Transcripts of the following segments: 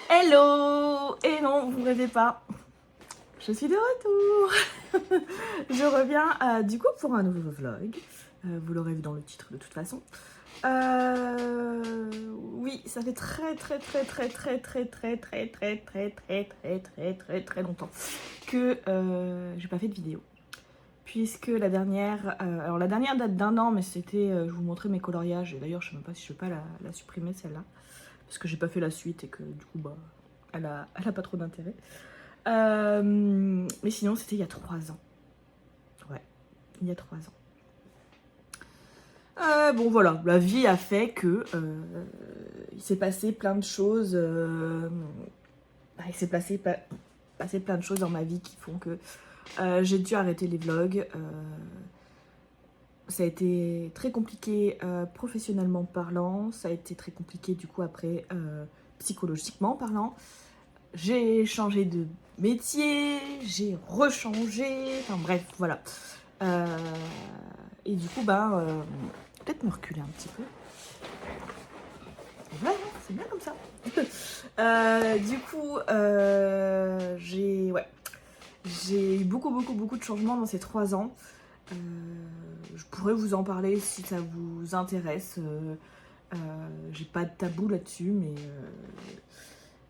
Hello! Et non, vous ne rêvez pas, je suis de retour. Je reviens du coup pour un nouveau vlog. Vous l'aurez vu dans le titre de toute façon. Oui, ça fait très longtemps que j'ai pas fait de vidéo. Puisque la dernière, alors la dernière date d'un an, mais c'était, je vous montrais mes coloriages, et d'ailleurs je sais même pas si je vais pas la supprimer celle-là, parce que j'ai pas fait la suite et que du coup bah elle a pas trop d'intérêt. Mais sinon c'était il y a 3 ans. Ouais, il y a 3 ans. Bon voilà, la vie a fait que il s'est passé plein de choses. Il s'est passé plein de choses dans ma vie qui font que j'ai dû arrêter les vlogs. Ça a été très compliqué professionnellement parlant, ça a été très compliqué du coup après psychologiquement parlant. J'ai changé de métier, j'ai rechangé, enfin bref, voilà. Et du coup, peut-être me reculer un petit peu. Ouais, c'est bien comme ça. Du coup, j'ai eu beaucoup de changements dans ces 3 ans. Je pourrais vous en parler si ça vous intéresse. J'ai pas de tabou là-dessus,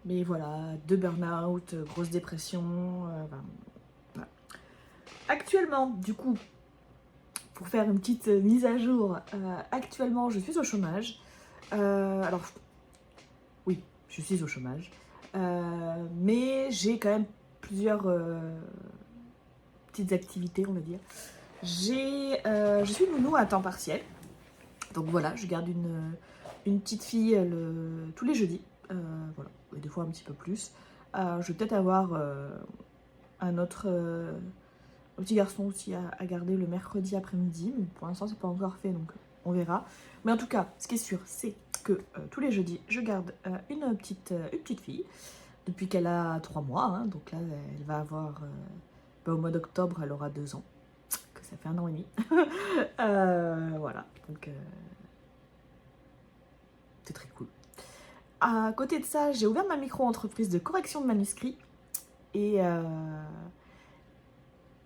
mais voilà, 2 burn-out, grosse dépression. Voilà. Actuellement, du coup, pour faire une petite mise à jour, actuellement je suis au chômage. Alors, oui, je suis au chômage. Mais j'ai quand même plusieurs petites activités, on va dire. Je suis nounou à temps partiel. Donc voilà, je garde une petite fille tous les jeudis. Voilà, et des fois un petit peu plus. Je vais peut-être avoir un autre petit garçon aussi à garder le mercredi après-midi. Mais pour l'instant, c'est pas encore fait, donc on verra. Mais en tout cas, ce qui est sûr, c'est que tous les jeudis, je garde une petite fille. Depuis qu'elle a 3 mois, hein, donc là, elle va avoir... au mois d'octobre, elle aura 2 ans. Que ça fait 1 an et demi. Voilà, donc... c'est très cool. À côté de ça, j'ai ouvert ma micro-entreprise de correction de manuscrits et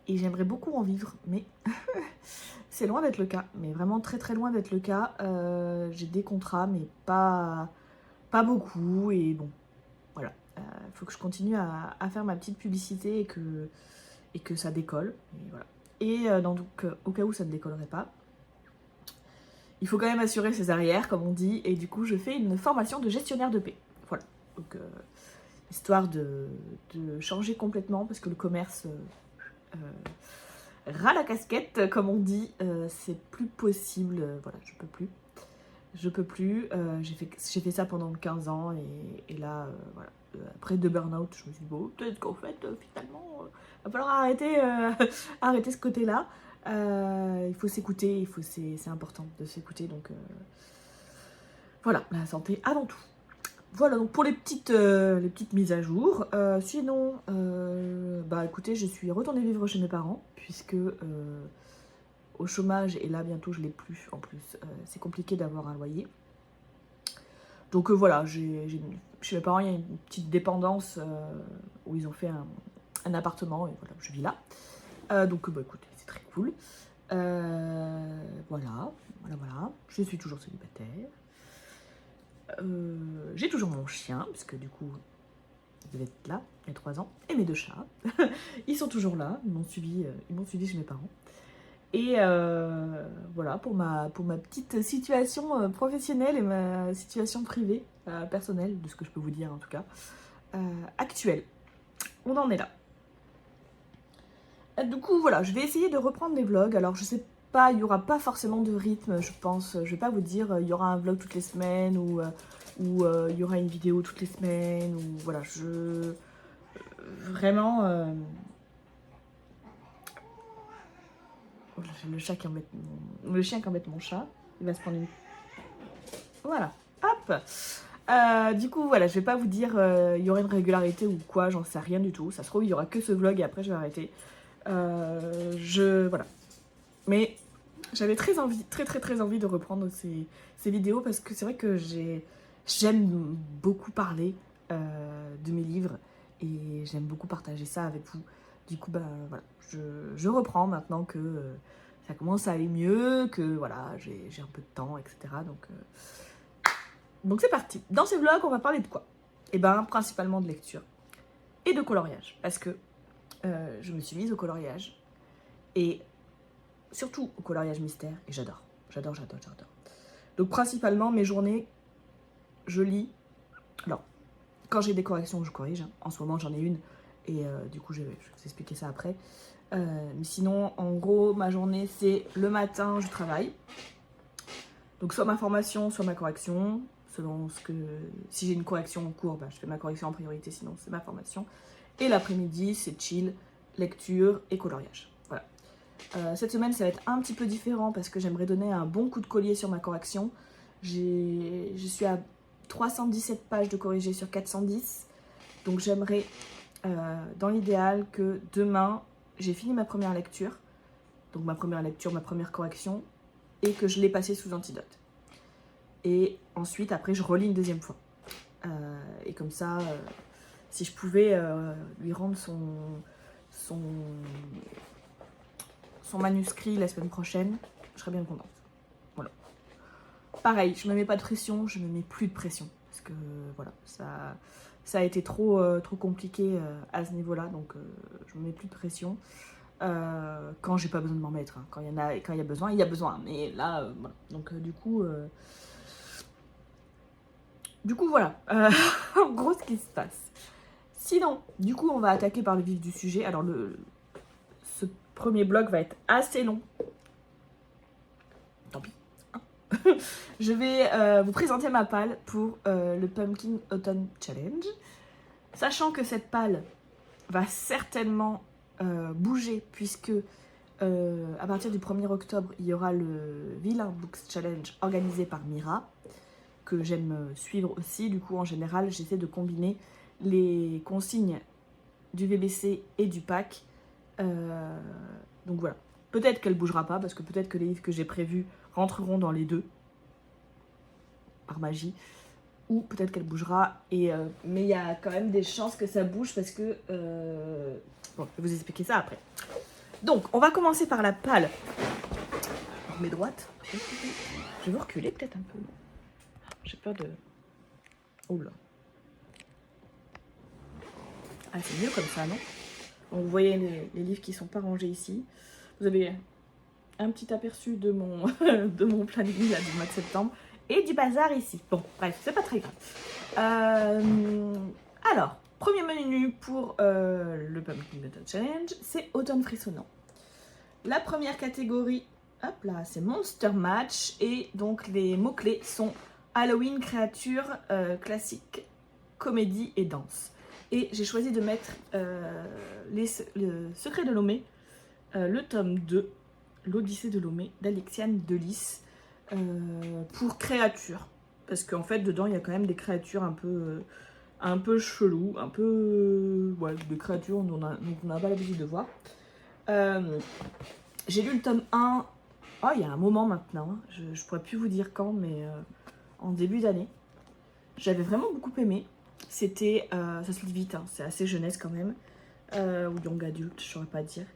j'aimerais beaucoup en vivre, mais c'est loin d'être le cas, mais vraiment très loin d'être le cas. J'ai des contrats, mais pas beaucoup, et bon, voilà. Faut que je continue à faire ma petite publicité et que ça décolle, et voilà. Et donc, au cas où ça ne décollerait pas, il faut quand même assurer ses arrières, comme on dit, et du coup, je fais une formation de gestionnaire de paie. Voilà. Donc, histoire de changer complètement, parce que le commerce ras la casquette, comme on dit, c'est plus possible. Voilà, je peux plus. J'ai fait ça pendant 15 ans, et là, voilà. Après 2 burn-out, je me suis dit, bon, peut-être qu'en fait, finalement, va falloir arrêter, arrêter ce côté-là. Il faut s'écouter, c'est important de s'écouter, donc voilà, la santé avant tout. Voilà, donc pour les petites mises à jour. Sinon, écoutez, je suis retournée vivre chez mes parents, puisque au chômage, et là bientôt je l'ai plus en plus, c'est compliqué d'avoir un loyer. Donc voilà, chez mes parents, il y a une petite dépendance où ils ont fait un appartement, et voilà, je vis là. Donc écoutez, c'est très cool. Voilà. Je suis toujours célibataire. J'ai toujours mon chien, parce que du coup, il devait être là, il y a 3 ans, et mes 2 chats. Ils sont toujours là, ils m'ont suivi chez mes parents. Et voilà, pour ma petite situation professionnelle et ma situation privée, personnelle, de ce que je peux vous dire en tout cas, actuelle. On en est là. Du coup, voilà, je vais essayer de reprendre des vlogs. Alors, je sais pas, il n'y aura pas forcément de rythme, je pense. Je vais pas vous dire, il y aura un vlog toutes les semaines, ou il y aura une vidéo toutes les semaines, ou voilà, vraiment... le chien qui embête mon chat. Il va se prendre une... Voilà, hop. Du coup, voilà, je vais pas vous dire il y aura une régularité ou quoi, j'en sais rien du tout. Ça se trouve, il y aura que ce vlog et après je vais arrêter. Voilà. Mais j'avais très envie de reprendre ces vidéos, parce que c'est vrai que j'aime beaucoup parler. de mes livres et j'aime beaucoup partager ça avec vous. Du coup, bah voilà, je reprends maintenant que ça commence à aller mieux, que voilà, j'ai un peu de temps, etc. Donc c'est parti. Dans ce vlog, on va parler de quoi? Eh ben, principalement de lecture et de coloriage, parce que je me suis mise au coloriage et surtout au coloriage mystère et j'adore. Donc principalement mes journées, je lis. Alors, quand j'ai des corrections, je corrige. En ce moment, j'en ai une et du coup, je vais vous expliquer ça après. Mais sinon, en gros, ma journée, c'est le matin, je travaille. Donc soit ma formation, soit ma correction, selon ce que... Si j'ai une correction en cours, bah, je fais ma correction en priorité, sinon c'est ma formation. Et l'après-midi, c'est chill, lecture et coloriage. Voilà. Cette semaine, ça va être un petit peu différent parce que j'aimerais donner un bon coup de collier sur ma correction. Je suis à 317 pages de corrigé sur 410. Donc j'aimerais, dans l'idéal, que demain, j'ai fini ma première lecture. Donc ma première lecture, ma première correction. Et que je l'ai passée sous antidote. Et ensuite, après, je relis une deuxième fois. Et comme ça, si je pouvais lui rendre son manuscrit la semaine prochaine, je serais bien contente. Voilà. Pareil, je me mets pas de pression, je me mets plus de pression. Parce que voilà, ça a été trop compliqué à ce niveau-là, donc je me mets plus de pression. Quand j'ai pas besoin de m'en mettre, hein. Quand il y a besoin, il y a besoin. Mais là, voilà. Donc du coup voilà, en gros ce qui se passe. Sinon, du coup, on va attaquer par le vif du sujet. Alors ce premier bloc va être assez long. Tant pis. Je vais vous présenter ma palle pour le Pumpkin Autumn Challenge. Sachant que cette palle va certainement bouger puisque à partir du 1er octobre, il y aura le Villain Books Challenge organisé par Mira, que j'aime suivre aussi. Du coup, en général, j'essaie de combiner les consignes du VBC et du pack. Donc voilà. Peut-être qu'elle bougera pas, parce que peut-être que les livres que j'ai prévus rentreront dans les deux, par magie. Ou peut-être qu'elle bougera. Mais il y a quand même des chances que ça bouge, parce que... Bon, je vais vous expliquer ça après. Donc, on va commencer par la palle. On met droite. Je vais vous reculer peut-être un peu. J'ai peur de... Oula. Ah, c'est mieux comme ça, non? Donc, vous voyez les livres qui ne sont pas rangés ici. Vous avez un petit aperçu de mon, de mon planning là, du mois de septembre. Et du bazar ici. Bon, bref, c'est pas très grave. Alors, premier menu pour le Pumpkin Autumn Challenge, c'est Automne frissonnant. La première catégorie, hop là, c'est Monster Match. Et donc, les mots-clés sont Halloween, créature, classique, comédie et danse. Et j'ai choisi de mettre le Secret de Lomé, le tome 2, l'Odyssée de Lomé, d'Alexiane Delis, pour créatures. Parce qu'en fait, dedans, il y a quand même des créatures un peu chelou, un peu... ouais, des créatures dont on n'a pas l'habitude de voir. J'ai lu le tome 1, oh, il y a un moment maintenant, je ne pourrais plus vous dire quand, mais en début d'année. J'avais vraiment beaucoup aimé. C'était, ça se lit vite, hein, c'est assez jeunesse quand même, ou young adulte, je ne saurais pas dire.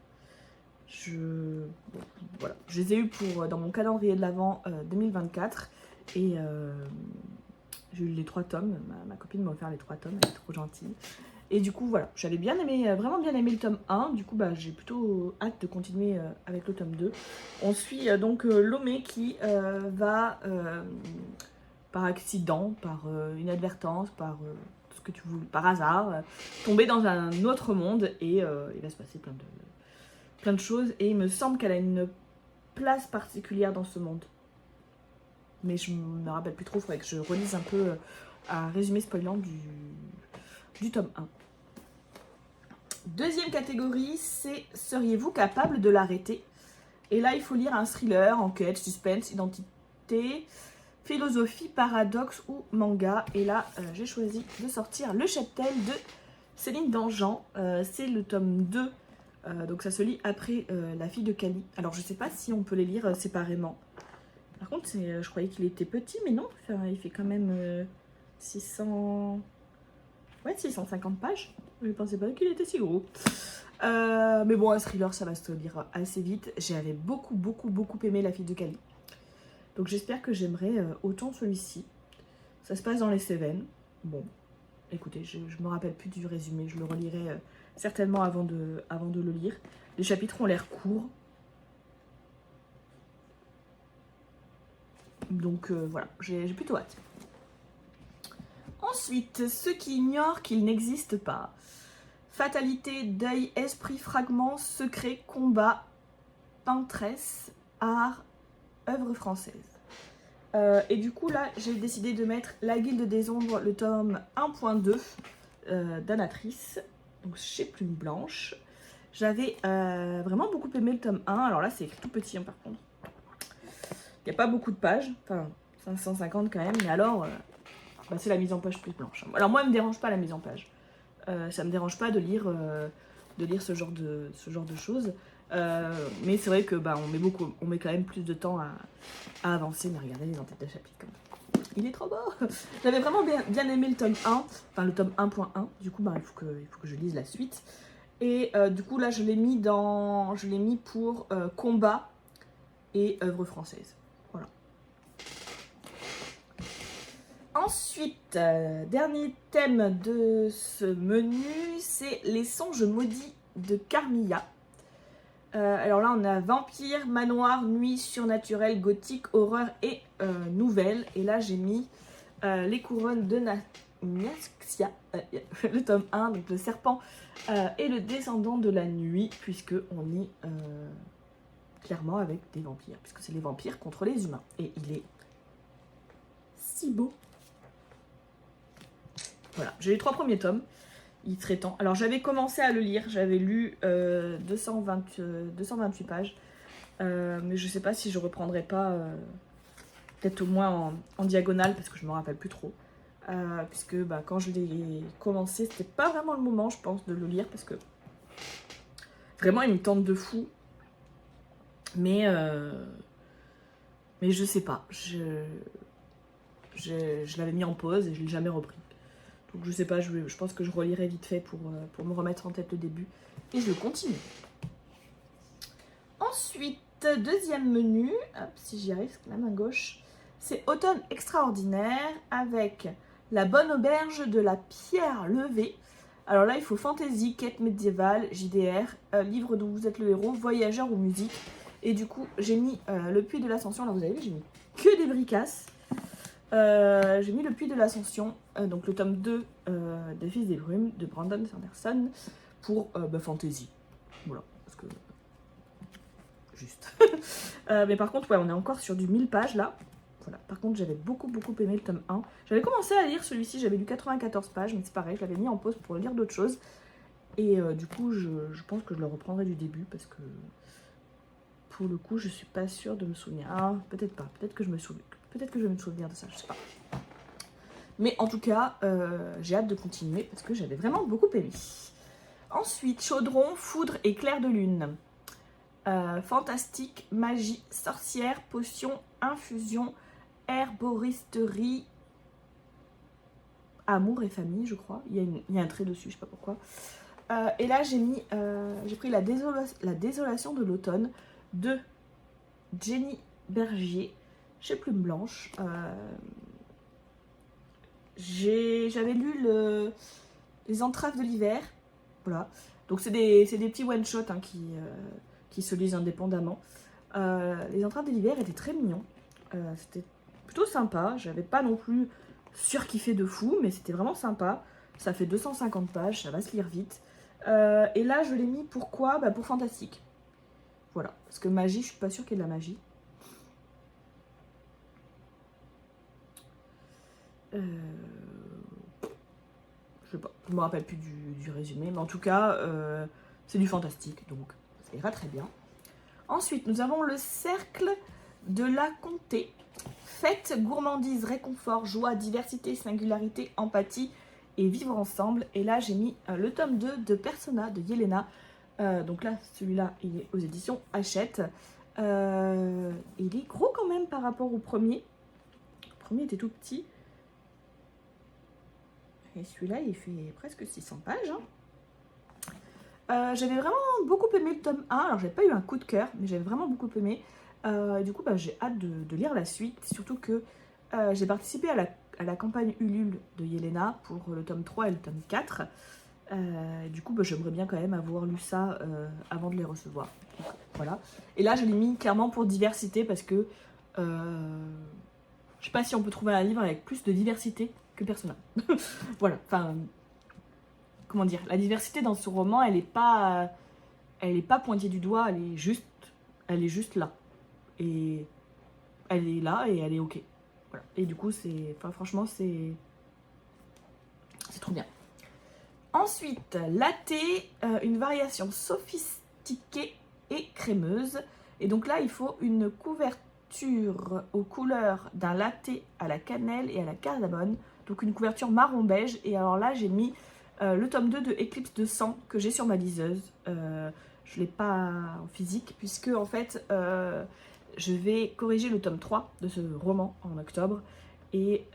Bon, voilà. Je les ai eus dans mon calendrier de l'Avent 2024 et j'ai eu les 3 tomes. Ma copine m'a offert les 3 tomes, elle est trop gentille. Et du coup, voilà, j'avais bien aimé, vraiment bien aimé le tome 1. Du coup, bah, j'ai plutôt hâte de continuer avec le tome 2. On suit donc Lomé qui va, par accident, par inadvertance, par ce que tu veux, par hasard, tomber dans un autre monde et il va se passer plein de choses. Et il me semble qu'elle a une place particulière dans ce monde. Mais je me rappelle plus trop, il faudrait que je relise un peu un résumé spoilant du tome 1. Deuxième catégorie, c'est seriez-vous capable de l'arrêter? Et là, il faut lire un thriller, enquête, suspense, identité, philosophie, paradoxe ou manga. Et là, j'ai choisi de sortir Le Cheptel de Céline Dangean. C'est le tome 2, donc ça se lit après La fille de Cali. Alors, je sais pas si on peut les lire séparément. Par contre, je croyais qu'il était petit, mais non, il fait quand même 600... Ouais, 650 pages. Je ne pensais pas qu'il était si gros. Mais bon, un thriller, ça va se lire assez vite. J'avais beaucoup aimé La fille de Cali. Donc j'espère que j'aimerais autant celui-ci. Ça se passe dans les Cévennes. Bon, écoutez, je me rappelle plus du résumé. Je le relirai certainement avant de le lire. Les chapitres ont l'air courts. Donc voilà, j'ai plutôt hâte. Ensuite, ceux qui ignorent qu'il n'existe pas. Fatalité, deuil, esprit, fragment, secret, combat, peintresse, art, œuvre française. Et du coup là, j'ai décidé de mettre La Guilde des Ombres, le tome 1.2 d'Anatrice, donc chez Plume Blanche. J'avais vraiment beaucoup aimé le tome 1. Alors là, c'est écrit tout petit par contre. Il n'y a pas beaucoup de pages, enfin 550 quand même, mais alors c'est la mise en page Plume Blanche. Alors moi, elle me dérange pas la mise en page. Ça me dérange pas de lire ce genre de choses. Mais c'est vrai que on met quand même plus de temps à avancer. Mais regardez les en-têtes de chapitre comme ça. Il est trop beau. J'avais vraiment bien aimé le tome 1, enfin le tome 1.1. Du coup, il faut que je lise la suite. Et du coup, là, je l'ai mis pour combat et œuvre française. Voilà. Ensuite, dernier thème de ce menu, c'est les songes maudits de Carmilla. Alors là, on a vampire, manoir, nuit, surnaturel, gothique, horreur et nouvelle. Et là, j'ai mis les couronnes de Niaxia, le tome 1, donc le serpent et le descendant de la nuit, puisque on est clairement avec des vampires, puisque c'est les vampires contre les humains. Et il est si beau. Voilà, j'ai les 3 premiers tomes. Il serait temps. Alors j'avais commencé à le lire, j'avais lu 228 pages, mais je sais pas si je reprendrai pas, peut-être au moins en diagonale, parce que je me rappelle plus trop. Puisque quand je l'ai commencé, c'était pas vraiment le moment, je pense, de le lire, parce que vraiment il me tente de fou. Mais je sais pas, je l'avais mis en pause et je l'ai jamais repris. Donc je sais pas, je pense que je relirai vite fait pour me remettre en tête le début. Et je continue. Ensuite, deuxième menu, hop, si j'y arrive, la main gauche, c'est Automne extraordinaire avec La bonne auberge de la pierre levée. Alors là, il faut fantasy, quête médiévale, JDR, livre dont vous êtes le héros, voyageur ou musique. Et du coup, j'ai mis Le Puits de l'Ascension. Alors vous avez vu, j'ai mis que des bricasses. J'ai mis Le Puits de l'Ascension, donc le tome 2 des Fils des Brumes de Brandon Sanderson pour fantasy. Voilà, parce que juste. Mais par contre, ouais, on est encore sur du 1000 pages là. Voilà. Par contre, j'avais beaucoup aimé le tome 1. J'avais commencé à lire celui-ci, j'avais lu 94 pages, mais c'est pareil, je l'avais mis en pause pour lire d'autres choses. Et du coup, je pense que je le reprendrai du début parce que pour le coup, je suis pas sûre de me souvenir. Ah, peut-être pas, peut-être que je me souviens. Peut-être que je vais me souvenir de ça, je sais pas. Mais en tout cas, j'ai hâte de continuer parce que j'avais vraiment beaucoup aimé. Ensuite, Chaudron, Foudre et Clair de Lune. Fantastique, magie, sorcière, potion, infusion, herboristerie, amour et famille, je crois. Il y a un trait dessus, je sais pas pourquoi. Et là, j'ai pris la désolation de l'automne de Jenny Bergier chez Plume Blanche. J'avais lu les entraves de l'hiver. Voilà. Donc c'est des petits one-shots hein, qui se lisent indépendamment. Les entraves de l'hiver étaient très mignons. C'était plutôt sympa. J'avais pas non plus surkiffé de fou, mais c'était vraiment sympa. Ça fait 250 pages, ça va se lire vite. Et là, je l'ai mis pourquoi pour fantastique. Voilà. Parce que magie, je suis pas sûre qu'il y ait de la magie. Je sais pas, je me rappelle plus du résumé, mais en tout cas, c'est du fantastique, donc ça ira très bien. Ensuite, nous avons le cercle de la comté. Fête, gourmandise, réconfort, joie, diversité, singularité, empathie et vivre ensemble. Et là, j'ai mis le tome 2 de Persona de Yelena. Donc là, celui-là, il est aux éditions Hachette. Il est gros quand même par rapport au premier. Le premier était tout petit. Et celui-là, il fait presque 600 pages. J'avais vraiment beaucoup aimé le tome 1. Alors, j'avais pas eu un coup de cœur, mais j'avais vraiment beaucoup aimé. Du coup, j'ai hâte de lire la suite. Surtout que j'ai participé à la campagne Ulule de Yelena pour le tome 3 et le tome 4. Du coup, j'aimerais bien quand même avoir lu ça avant de les recevoir. Donc, voilà. Et là, je l'ai mis clairement pour diversité parce que je sais pas si on peut trouver un livre avec plus de diversité que Persona. Voilà. Enfin, comment dire, la diversité dans ce roman, elle est pas pointée du doigt, elle est juste là. Et elle est là et elle est ok. Voilà. Et du coup, franchement, c'est trop bien. Ensuite, latte, une variation sophistiquée et crémeuse. Et donc là, il faut une couverture aux couleurs d'un latte à la cannelle et à la cardamone. Donc une couverture marron beige. Et alors là, j'ai mis le tome 2 de Éclipse de sang que j'ai sur ma liseuse. Je ne l'ai pas en physique puisque en fait, je vais corriger le tome 3 de ce roman en octobre. Et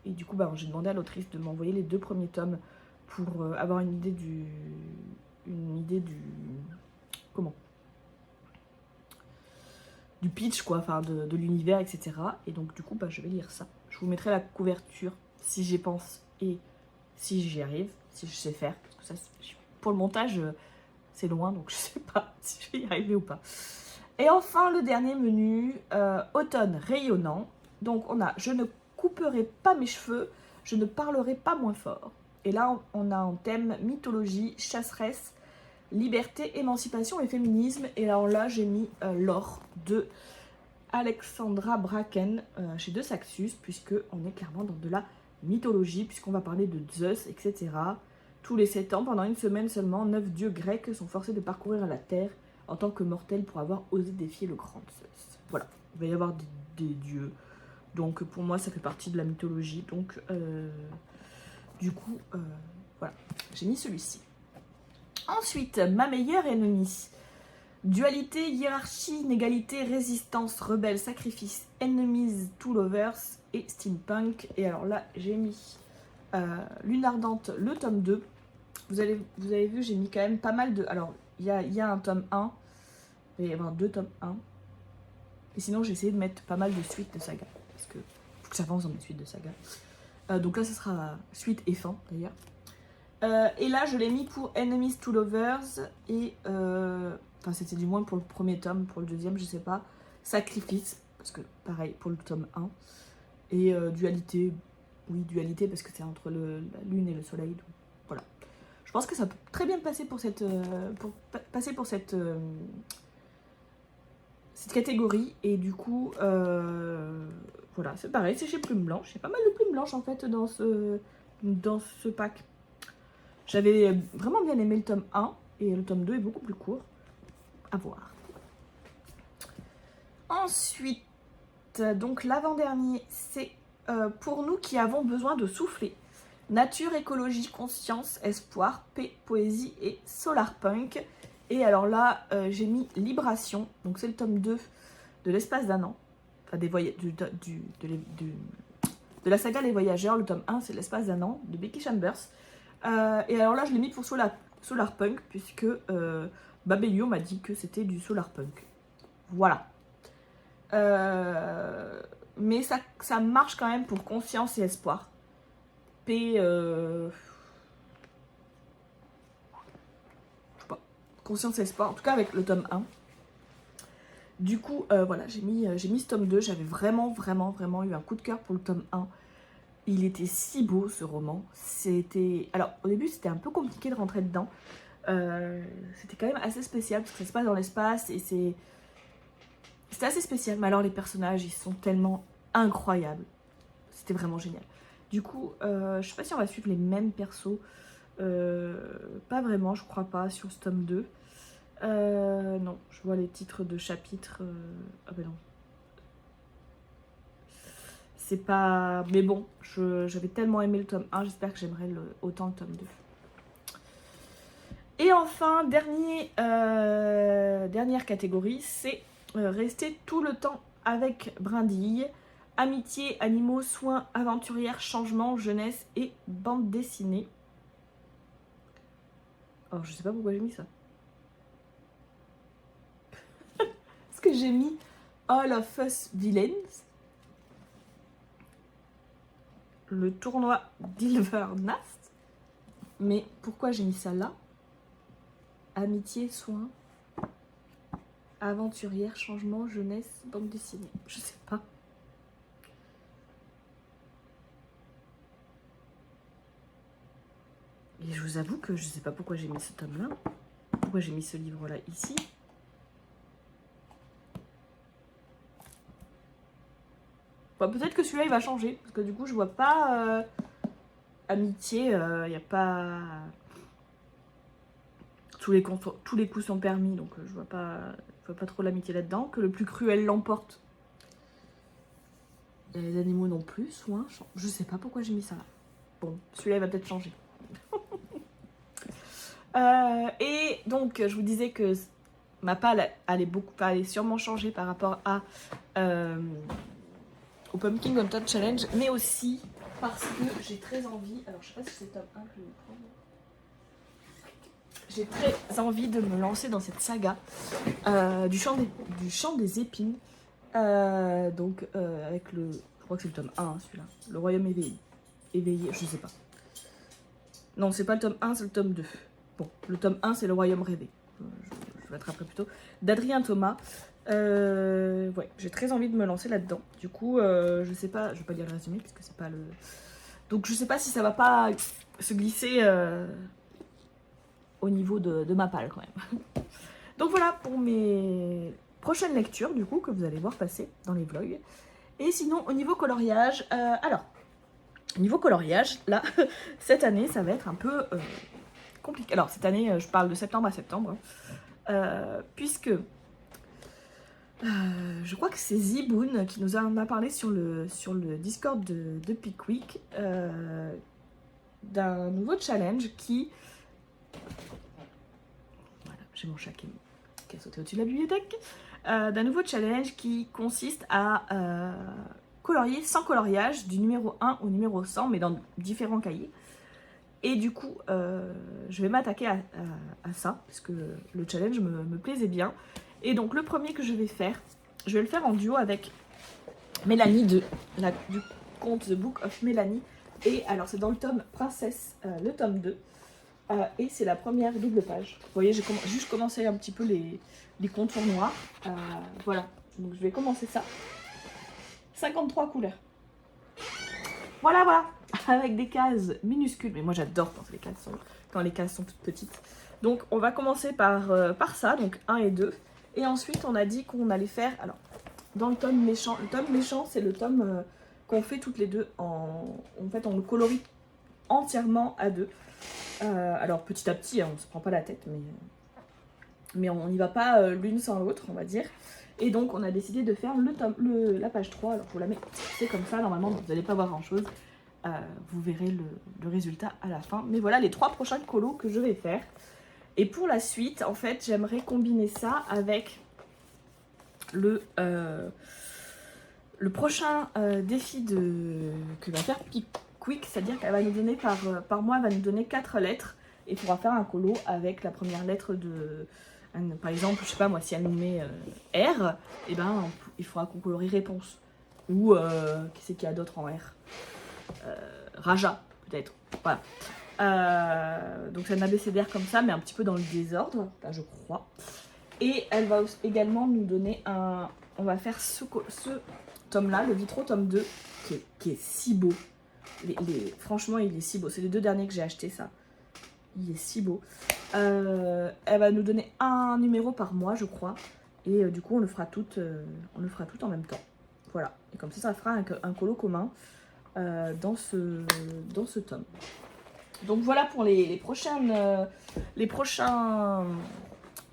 du coup, j'ai demandé à l'autrice de m'envoyer les 2 premiers tomes pour avoir une idée du pitch, quoi, enfin de l'univers, etc. Et donc du coup, je vais lire ça. Je vous mettrai la couverture si j'y pense et si j'y arrive, si je sais faire. Parce que ça, pour le montage, c'est loin, donc je sais pas si je vais y arriver ou pas. Et enfin, le dernier menu, automne rayonnant. Donc on a « Je ne couperai pas mes cheveux, je ne parlerai pas moins fort ». Et là, on a en thème mythologie, chasseresse, liberté, émancipation et féminisme. Et alors là, j'ai mis l'or de Alexandra Bracken chez De Saxus, puisqu'on est clairement dans de la mythologie, puisqu'on va parler de Zeus, etc. Tous les 7 ans, pendant une semaine seulement, 9 dieux grecs sont forcés de parcourir la terre en tant que mortels pour avoir osé défier le grand Zeus. Voilà, il va y avoir des dieux. Donc pour moi, ça fait partie de la mythologie. Donc du coup, voilà, j'ai mis celui-ci. Ensuite, ma meilleure ennemie. Dualité, hiérarchie, inégalité, résistance, rebelle, sacrifice, enemies, to lovers et steampunk. Et alors là, j'ai mis Lune Ardente, le tome 2. Vous avez vu, j'ai mis quand même pas mal de... Alors, il y a un tome 1. Il va y avoir 2 tomes 1. Et sinon, j'ai essayé de mettre pas mal de suites de saga. Parce que faut que ça avance dans mes suites de saga. Donc là, ce sera suite et fin, d'ailleurs. Et là, je l'ai mis pour Enemies to Lovers. Et... Enfin, c'était du moins pour le premier tome. Pour le deuxième, je sais pas. Sacrifice. Parce que, pareil, pour le tome 1. Et dualité. Oui, dualité, parce que c'est entre la lune et le soleil. Donc, voilà. Je pense que ça peut très bien passer pour cette... cette catégorie. Et du coup... voilà, c'est pareil, c'est chez Plume Blanche. Il y a pas mal de plumes blanches en fait dans ce pack. J'avais vraiment bien aimé le tome 1 et le tome 2 est beaucoup plus court. À voir. Ensuite, donc l'avant-dernier, c'est pour nous qui avons besoin de souffler. Nature, écologie, conscience, espoir, paix, poésie et solarpunk. Et alors là, j'ai mis Libration. Donc c'est le tome 2 de l'espace d'un an. Enfin, de la saga Les Voyageurs, le tome 1, c'est l'espace d'un an, de Becky Chambers. Et alors là, je l'ai mis pour Solarpunk, puisque Babelio m'a dit que c'était du Solarpunk. Voilà. Mais ça marche quand même pour Conscience et Espoir. P... je sais pas. Conscience et Espoir, en tout cas avec le tome 1. Du coup, voilà, j'ai mis ce tome 2. J'avais vraiment eu un coup de cœur pour le tome 1. Il était si beau, ce roman. Alors, au début, c'était un peu compliqué de rentrer dedans. C'était quand même assez spécial, parce que ça se passe dans l'espace, et c'était assez spécial. Mais alors, les personnages, ils sont tellement incroyables. C'était vraiment génial. Du coup, je sais pas si on va suivre les mêmes persos. Pas vraiment, je crois pas, sur ce tome 2. Non, je vois les titres de chapitres. Ah ben non. C'est pas... Mais bon, j'avais tellement aimé le tome 1, j'espère que j'aimerais autant le tome 2. Et enfin, dernière catégorie, c'est rester tout le temps avec Brindille. amitié, animaux, soins, aventurière, changement, jeunesse et bande dessinée. Oh, je sais pas pourquoi j'ai mis ça. Est-ce que j'ai mis All of Us Villains? Le tournoi d'Ilvernast. Mais pourquoi j'ai mis ça là? Amitié, soins, aventurière, changement, jeunesse, bande dessinée. Je sais pas. Et je vous avoue que je sais pas pourquoi j'ai mis ce tome-là. Pourquoi j'ai mis ce livre-là ici. Enfin, peut-être que celui-là il va changer. Parce que du coup je vois pas amitié. Il n'y a pas... Tous les coups sont permis. Donc je vois pas trop l'amitié là-dedans. Que le plus cruel l'emporte. Et les animaux non plus. Soins. Je sais pas pourquoi j'ai mis ça là. Bon, celui-là il va peut-être changer. Et donc je vous disais que ma palle allait sûrement changer par rapport à au Pumpkin Gunton Challenge, mais aussi parce que j'ai très envie, alors je sais pas si c'est le tome 1 que je vais prendre, j'ai très envie de me lancer dans cette saga du chant des épines, donc avec le, je crois que c'est le tome 1 hein, celui-là, le royaume éveillé, je sais pas. Non, c'est pas le tome 1, c'est le tome 2. Bon, le tome 1, c'est le royaume rêvé. Je l'attraperai plutôt. D'Adrien Thomas. Ouais, j'ai très envie de me lancer là-dedans. Du coup, je sais pas, je vais pas dire le résumé parce que c'est pas le... Donc je sais pas si ça va pas se glisser au niveau de ma palle quand même. Donc voilà pour mes prochaines lectures du coup que vous allez voir passer dans les vlogs. Et sinon au niveau coloriage, alors, au niveau coloriage, là, cette année ça va être un peu compliqué. Alors cette année, je parle de septembre à septembre, puisque... je crois que c'est Ziboun qui nous en a parlé sur le Discord de Pickwick d'un nouveau challenge qui... Voilà, j'ai mon chat qui a sauté au-dessus de la bibliothèque. D'un nouveau challenge qui consiste à colorier sans coloriage du numéro 1 au numéro 100, mais dans différents cahiers. Et du coup, je vais m'attaquer à ça, parce que le challenge me plaisait bien. Et donc le premier que je vais faire, je vais le faire en duo avec Mélanie du conte The Book of Mélanie. Et alors c'est dans le tome Princesse, le tome 2. Et c'est la première double page. Vous voyez, j'ai juste commencé un petit peu les contours noirs. Voilà, donc je vais commencer ça. 53 couleurs. Voilà, voilà. Avec des cases minuscules. Mais moi j'adore quand les cases sont toutes petites. Donc on va commencer par ça, donc 1 et 2. Et ensuite, on a dit qu'on allait faire, alors, dans le tome méchant. Le tome méchant, c'est le tome qu'on fait toutes les deux. En fait, on le colorie entièrement à deux. Alors, petit à petit, hein, on se prend pas la tête, mais on n'y va pas l'une sans l'autre, on va dire. Et donc, on a décidé de faire la page 3. Alors, je vous la mets, c'est comme ça, normalement, vous n'allez pas voir grand-chose. Vous verrez le résultat à la fin. Mais voilà les 3 prochains colos que je vais faire. Et pour la suite, en fait, j'aimerais combiner ça avec le prochain défi que va faire Pickwick, c'est-à-dire qu'elle va nous donner par mois, elle va nous donner 4 lettres et il faudra faire un colo avec la première lettre de... Par exemple, je sais pas moi, si elle nous met R, et ben il faudra qu'on colorie réponse. Ou qui c'est qu'il y a d'autre en R, Raja, peut-être. Voilà. Donc c'est un abécédaire comme ça, mais un petit peu dans le désordre, enfin, je crois. Et elle va également nous donner un... On va faire ce tome-là, le Vitro tome 2, qui est si beau. Franchement, il est si beau. C'est les 2 derniers que j'ai acheté, ça. Il est si beau. Elle va nous donner un numéro par mois, je crois. Et du coup, on le fera tout en même temps. Voilà. Et comme ça fera un colo commun dans ce tome. Donc voilà pour les prochains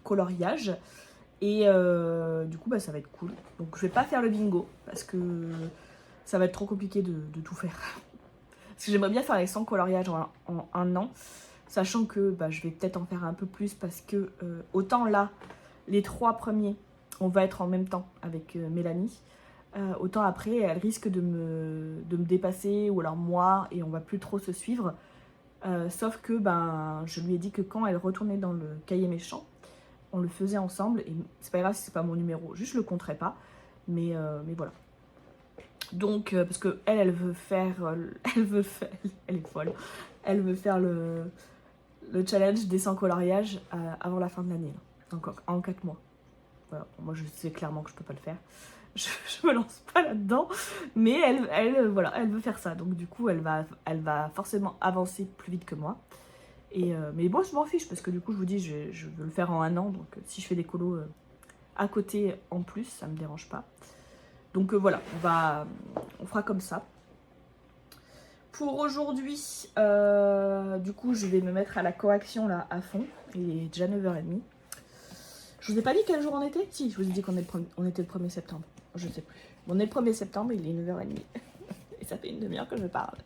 coloriages. Et du coup, bah, ça va être cool. Donc je vais pas faire le bingo parce que ça va être trop compliqué de tout faire. Parce que j'aimerais bien faire les 100 coloriages en un an. Sachant que bah, je vais peut-être en faire un peu plus parce que autant là, les 3 premiers, on va être en même temps avec Mélanie. autant après elle risque de me dépasser ou alors moi et on va plus trop se suivre. Sauf que ben, je lui ai dit que quand elle retournait dans le cahier méchant, on le faisait ensemble et c'est pas grave si c'est pas mon numéro, juste je le compterai pas. Mais voilà. Donc, parce que elle veut faire, elle est folle, elle veut faire le challenge des 100 coloriages avant la fin de l'année, donc en 4 mois. Voilà. Moi je sais clairement que je peux pas le faire, je me lance pas là-dedans, mais voilà, elle veut faire ça, donc du coup elle va forcément avancer plus vite que moi. Mais bon, je m'en fiche parce que du coup je vous dis je veux le faire en 1 an, donc si je fais des colos à côté en plus, ça me dérange pas. Donc voilà, on fera comme ça. Pour aujourd'hui, du coup, je vais me mettre à la correction là à fond. Il est déjà 9h30. Je vous ai pas dit quel jour on était? Si, je vous ai dit qu'on était le 1er septembre. Je sais plus. Bon, on est le 1er septembre, il est 9h30. Et ça fait une demi-heure que je parle.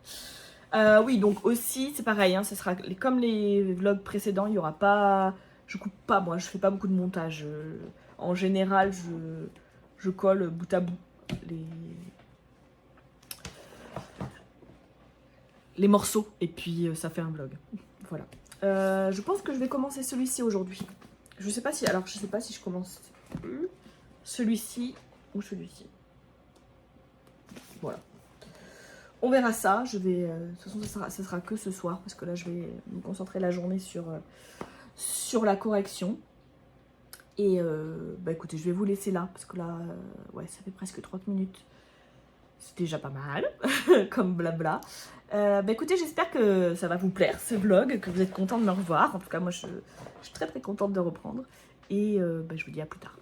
Oui, donc aussi, c'est pareil, hein, ça sera comme les vlogs précédents, il y aura pas... Je coupe pas, moi, je fais pas beaucoup de montage. En général, je colle bout à bout les morceaux et puis ça fait un vlog. Voilà. Je pense que je vais commencer celui-ci aujourd'hui. Je sais pas si je commence celui-ci ou celui-ci. Voilà. On verra ça. Je vais. De toute façon, ça sera que ce soir parce que là, je vais me concentrer la journée sur la correction. Et bah écoutez, je vais vous laisser là parce que là, ouais, ça fait presque 30 minutes. C'est déjà pas mal, comme blabla. Bah écoutez, j'espère que ça va vous plaire ce vlog, que vous êtes contents de me revoir. En tout cas, moi, je suis très très contente de reprendre. Et bah, je vous dis à plus tard.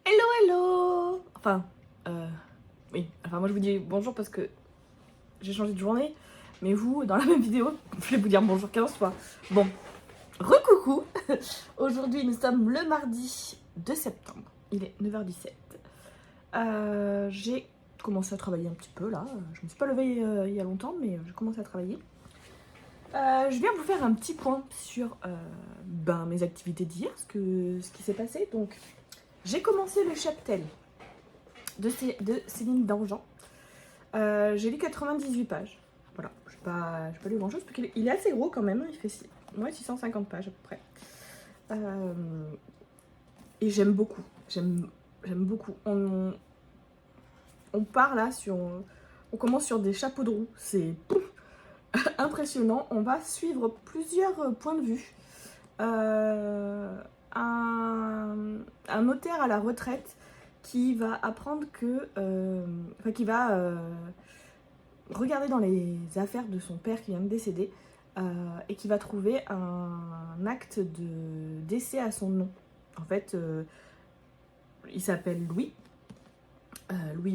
Hello, hello. Enfin, oui. Enfin, moi, je vous dis bonjour parce que j'ai changé de journée. Mais vous, dans la même vidéo, je vais vous dire bonjour 15 fois. Bon, recoucou. Aujourd'hui, nous sommes le mardi 2 septembre. Il est 9h17. J'ai commencé à travailler un petit peu là. Je me suis pas levée il y a longtemps, mais j'ai commencé à travailler. Je viens vous faire un petit point sur mes activités d'hier, ce qui s'est passé. Donc, j'ai commencé le cheptel de Céline Dangean. J'ai lu 98 pages. Voilà, je n'ai pas lu grand chose, parce qu'il est assez gros quand même. Il fait 650 pages à peu près. Et j'aime beaucoup. J'aime beaucoup. On part là on commence sur des chapeaux de roue. C'est impressionnant. On va suivre plusieurs points de vue. Un notaire à la retraite qui va apprendre qui va regarder dans les affaires de son père qui vient de décéder et qui va trouver un acte de décès à son nom. En fait, il s'appelle Louis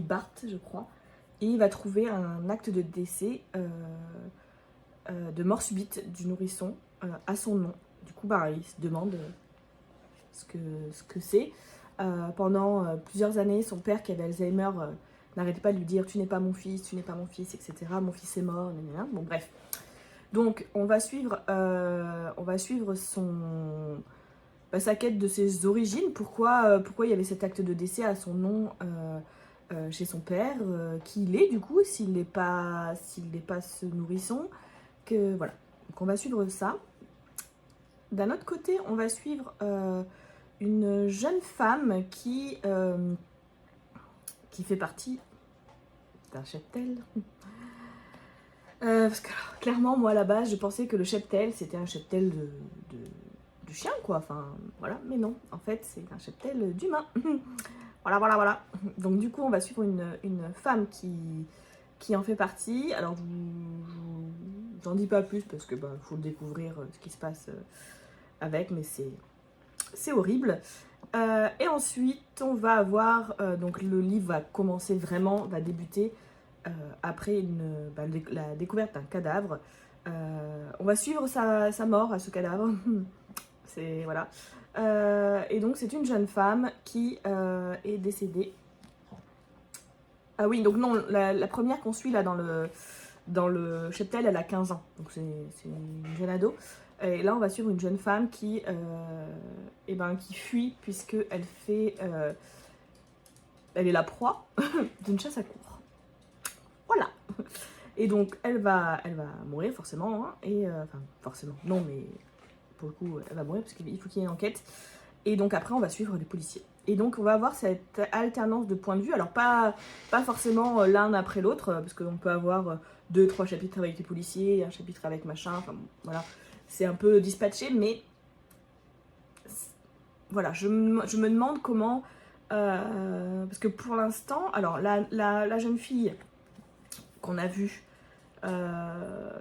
Barthes, je crois, et il va trouver un acte de décès de mort subite du nourrisson à son nom. Du coup, il se demande ce que c'est. Pendant plusieurs années, son père qui avait Alzheimer n'arrêtait pas de lui dire « tu n'es pas mon fils, etc. Mon fils est mort, nanana. » Bon, bref. Donc, on va suivre sa quête de ses origines. Pourquoi il y avait cet acte de décès à son nom chez son père, qui il est du coup, s'il n'est pas ce nourrisson, que voilà. Donc on va suivre ça. D'un autre côté, on va suivre une jeune femme qui fait partie d'un cheptel. Parce que clairement, moi à la base, je pensais que le cheptel c'était un cheptel de chien, quoi. Enfin, voilà, mais non, en fait, c'est un cheptel d'humain. Voilà. Donc du coup, on va suivre une femme qui en fait partie. Alors, je n'en dis pas plus parce que faut découvrir ce qui se passe avec, mais c'est horrible. Et ensuite, on va avoir, donc le livre va commencer vraiment, va débuter après la découverte d'un cadavre. On va suivre sa mort à ce cadavre. C'est voilà. Et donc c'est une jeune femme qui est décédée. Ah oui, donc non, la première qu'on suit là dans le cheptel, elle a 15 ans. Donc c'est une jeune ado. Et là on va suivre une jeune femme qui fuit puisqu'elle fait elle est la proie d'une chasse à courre. Voilà. Et donc elle va mourir forcément, hein, et enfin forcément, non mais pour le coup elle va mourir parce qu'il faut qu'il y ait une enquête. Et donc après on va suivre les policiers. Et donc on va avoir cette alternance de points de vue, alors pas forcément l'un après l'autre, parce qu'on peut avoir 2-3 chapitres avec les policiers, un chapitre avec machin, enfin bon, voilà. C'est un peu dispatché, mais voilà, je me demande comment, parce que pour l'instant, alors la jeune fille qu'on a vue,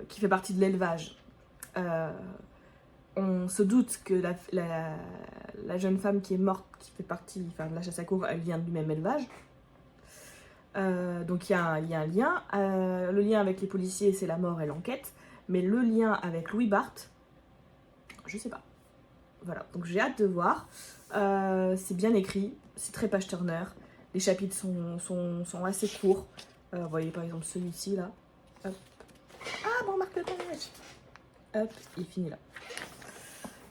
qui fait partie de l'élevage, on se doute que la jeune femme qui est morte, qui fait partie de la chasse à courre, elle vient du même élevage. Donc il y a un lien. Le lien avec les policiers, c'est la mort et l'enquête. Mais le lien avec Louis Barthes, je sais pas. Voilà, donc j'ai hâte de voir. C'est bien écrit, c'est très page-turner. Les chapitres sont assez courts. Vous voyez par exemple celui-ci là. Hop. Ah bon, marque-page. Hop, il finit là.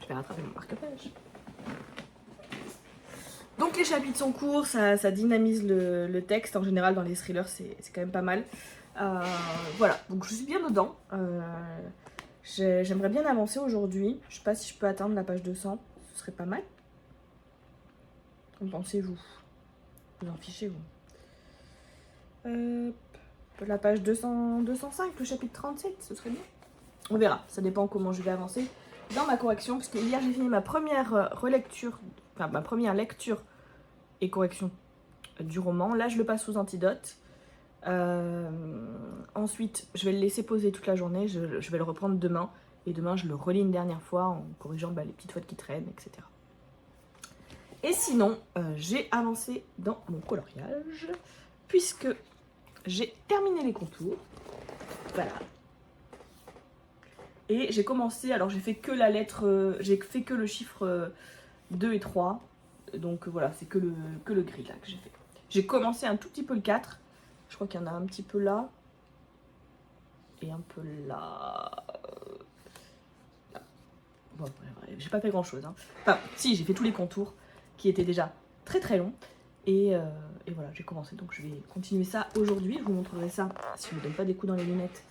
Je vais rattraper mon marque-page. Donc les chapitres sont courts, ça dynamise le texte. En général dans les thrillers c'est quand même pas mal. Voilà, donc je suis bien dedans. J'aimerais bien avancer aujourd'hui. Je sais pas si je peux atteindre la page 200. Ce serait pas mal. Qu'en pensez-vous? Vous en fichez vous. La page 205, le chapitre 37, ce serait bien. On verra, ça dépend comment je vais avancer dans ma correction. Parce que hier j'ai fini ma première relecture, enfin ma première lecture et correction du roman. Là je le passe aux antidotes. Ensuite je vais le laisser poser toute la journée. Je vais le reprendre demain. Et demain je le relis une dernière fois en corrigeant les petites fautes qui traînent, etc. Et sinon j'ai avancé dans mon coloriage. Puisque j'ai terminé les contours. Voilà. Et j'ai commencé, alors j'ai fait que la lettre, j'ai fait que le chiffre 2 et 3. Donc voilà, c'est que le gris là que j'ai fait. J'ai commencé un tout petit peu le 4. Je crois qu'il y en a un petit peu là. Et un peu là. Bon, j'ai pas fait grand chose. Hein. Enfin, si, j'ai fait tous les contours qui étaient déjà très très longs. Et voilà, j'ai commencé. Donc je vais continuer ça aujourd'hui. Je vous montrerai ça, si je ne me donne pas des coups dans les lunettes.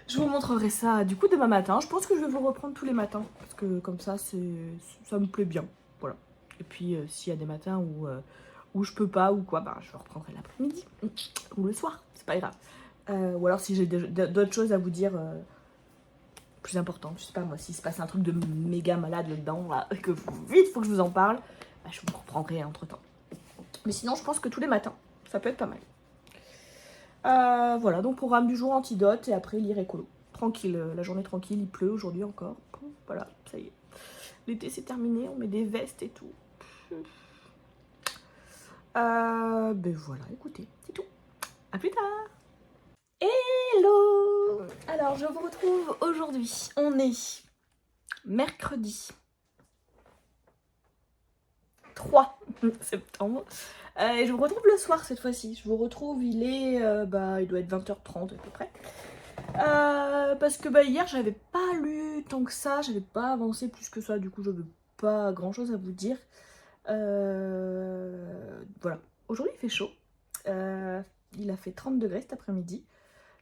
Je vous montrerai ça du coup demain matin. Je pense que je vais vous reprendre tous les matins. Parce que comme ça, ça me plaît bien. Voilà. Et puis s'il y a des matins où je peux pas ou quoi, bah, je reprendrai l'après-midi. Ou le soir, c'est pas grave. Ou alors si j'ai d'autres choses à vous dire plus importantes. Je sais pas moi, s'il se passe un truc de méga malade là-dedans, là, que vite faut que je vous en parle, bah, je vous reprendrai entre temps. Mais sinon, je pense que tous les matins, ça peut être pas mal. Voilà, donc programme du jour antidote et après lire écolo. Tranquille, la journée tranquille, il pleut aujourd'hui encore. Voilà, ça y est. L'été c'est terminé, on met des vestes et tout. Ben voilà, écoutez, c'est tout. À plus tard. Hello. Alors je vous retrouve aujourd'hui. On est mercredi 3 septembre. Et je vous retrouve le soir cette fois-ci. Je vous retrouve, il doit être 20h30 à peu près. Parce que hier j'avais pas lu tant que ça, j'avais pas avancé plus que ça, du coup je n'avais pas grand chose à vous dire. Voilà, aujourd'hui il fait chaud. Il a fait 30 degrés cet après-midi.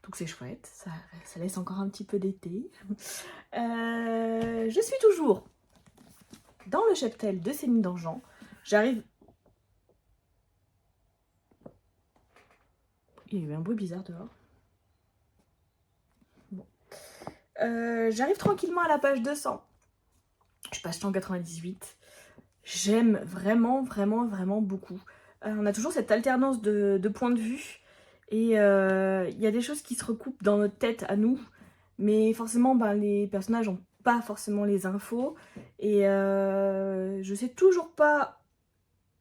Donc c'est chouette, ça laisse encore un petit peu d'été. Je suis toujours dans le cheptel de Céline Dangean. J'arrive... Il y a eu un bruit bizarre dehors. Bon. J'arrive tranquillement à la page 200. Je suis page 198. J'aime vraiment, vraiment, vraiment beaucoup. On a toujours cette alternance de points de vue. Et il y a des choses qui se recoupent dans notre tête à nous. Mais forcément, les personnages n'ont pas forcément les infos. Et je sais toujours pas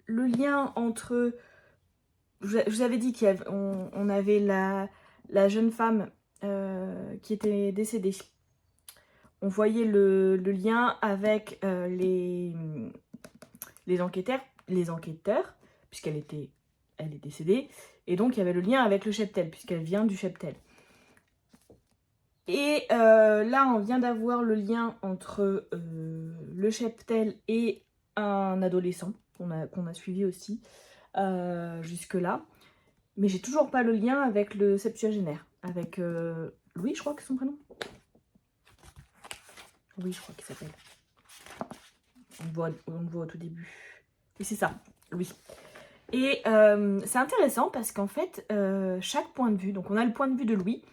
le lien entre... Je vous avais dit qu'on avait la jeune femme qui était décédée. On voyait le lien avec les enquêteurs, puisqu'elle est décédée. Et donc, il y avait le lien avec le cheptel, puisqu'elle vient du cheptel. Et là, on vient d'avoir le lien entre le cheptel et un adolescent qu'on a suivi aussi. jusque-là. Mais j'ai toujours pas le lien avec le septuagénaire. Avec Louis, je crois que c'est son prénom. Oui, je crois qu'il s'appelle. On le voit au tout début. Oui, c'est ça, Louis. Et c'est intéressant parce qu'en fait, chaque point de vue, donc on a le point de vue de Louis,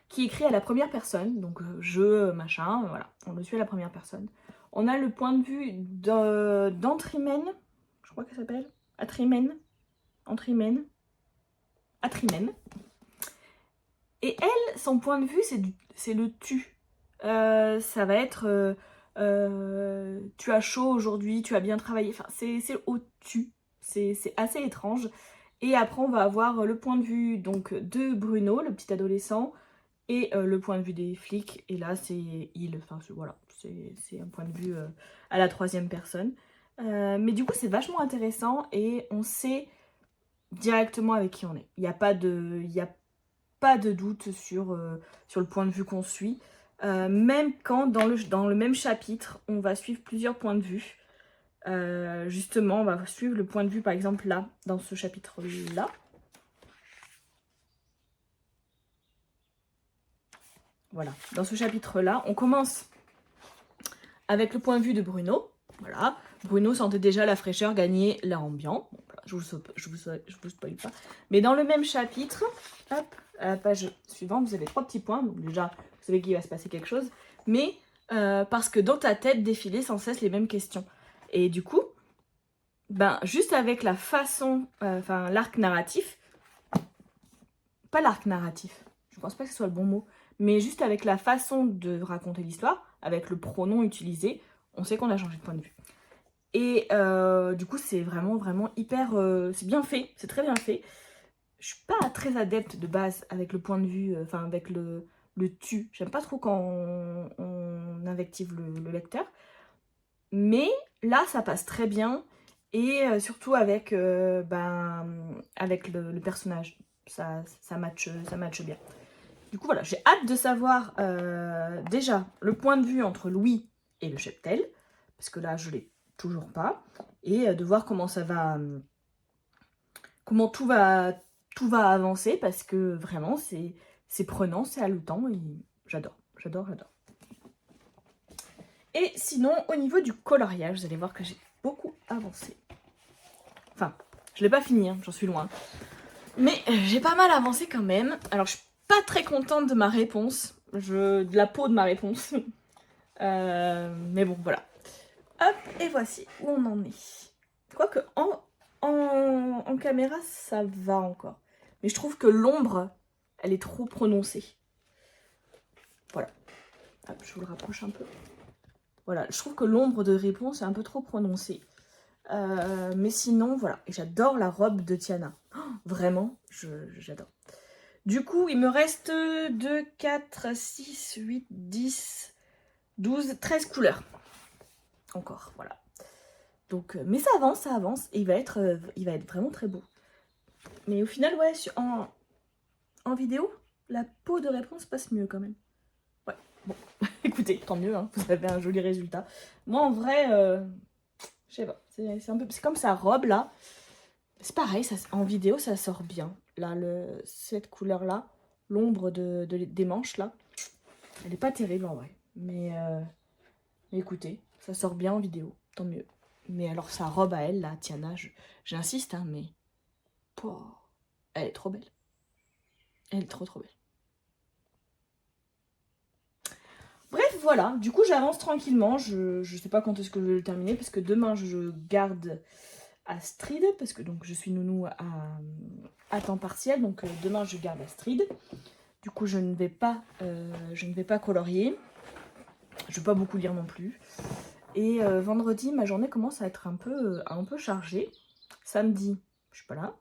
qui est écrit à la première personne, donc je, machin, voilà, on le suit à la première personne. On a le point de vue d'Antrimène, je crois qu'elle s'appelle, Atrimène, Atrimène. Et elle, son point de vue, c'est le tu. Ça va être tu as chaud aujourd'hui, tu as bien travaillé, enfin c'est au tu. C'est assez étrange. Et après, on va avoir le point de vue donc de Bruno, le petit adolescent, et le point de vue des flics. Et là, c'est il. Enfin, voilà, c'est un point de vue à la troisième personne. Mais du coup, c'est vachement intéressant et on sait directement avec qui on est. Il n'y a pas de doute sur le point de vue qu'on suit. Même quand dans le même chapitre, on va suivre plusieurs points de vue. Justement, on va suivre le point de vue, par exemple, là, dans ce chapitre-là. Voilà, dans ce chapitre-là, on commence avec le point de vue de Bruno. Voilà, Bruno sentait déjà la fraîcheur gagner l'air ambiant. Bon, voilà, je vous spoil pas. Mais dans le même chapitre, hop, à la page suivante, vous avez 3 petits points. Donc déjà, vous savez qu'il va se passer quelque chose. Mais parce que dans ta tête défilaient sans cesse les mêmes questions. Et du coup, ben, juste avec la façon, enfin l'arc narratif, pas l'arc narratif, je pense pas que ce soit le bon mot, mais juste avec la façon de raconter l'histoire, avec le pronom utilisé, on sait qu'on a changé de point de vue. Et du coup, c'est vraiment hyper... c'est bien fait, c'est très bien fait. Je suis pas très adepte de base avec le point de vue, enfin avec le tu. J'aime pas trop quand on invective le lecteur. Mais là, ça passe très bien. Et surtout avec, avec le personnage. Ça match bien. Du coup, voilà, j'ai hâte de savoir déjà le point de vue entre Louis et le cheptel. Parce que là, je l'ai toujours pas. Et de voir comment ça va... comment tout va avancer. Parce que vraiment, c'est prenant, c'est haletant. Et j'adore. Et sinon, au niveau du coloriage, vous allez voir que j'ai beaucoup avancé. Enfin, je l'ai pas fini, hein, j'en suis loin. Mais j'ai pas mal avancé quand même. Alors, je suis pas très contente de ma réponse. De la peau de ma réponse. Mais bon, voilà. Hop, et voici où on en est. Quoique, en caméra, ça va encore. Mais je trouve que l'ombre, elle est trop prononcée. Voilà. Hop, je vous le rapproche un peu. Voilà, je trouve que l'ombre de réponse est un peu trop prononcée. Mais sinon, voilà. Et j'adore la robe de Tiana. Oh, vraiment, j'adore. Du coup, il me reste 2, 4, 6, 8, 10, 12, 13 couleurs. Encore, voilà. Donc, mais ça avance. Et il va être vraiment très beau. Mais au final, ouais, en vidéo, la peau de réponse passe mieux quand même. Ouais, bon, écoutez, tant mieux, hein, vous avez un joli résultat. Moi, en vrai, je sais pas, c'est comme sa robe, là. C'est pareil, en vidéo, ça sort bien. Là, cette couleur-là, l'ombre des manches, là, elle est pas terrible, en vrai. Mais écoutez, ça sort bien en vidéo, tant mieux. Mais alors, sa robe à elle, là, Tiana, j'insiste, hein, mais... Oh, elle est trop belle. Elle est trop belle. Bref, voilà. Du coup, j'avance tranquillement. Je sais pas quand est-ce que je vais le terminer, parce que demain, je garde Astrid, parce que donc je suis nounou à temps partiel, donc demain, je garde Astrid. Du coup, je ne vais pas colorier. Je ne vais pas beaucoup lire non plus. Et vendredi, ma journée commence à être un peu chargée. Samedi, je suis pas là.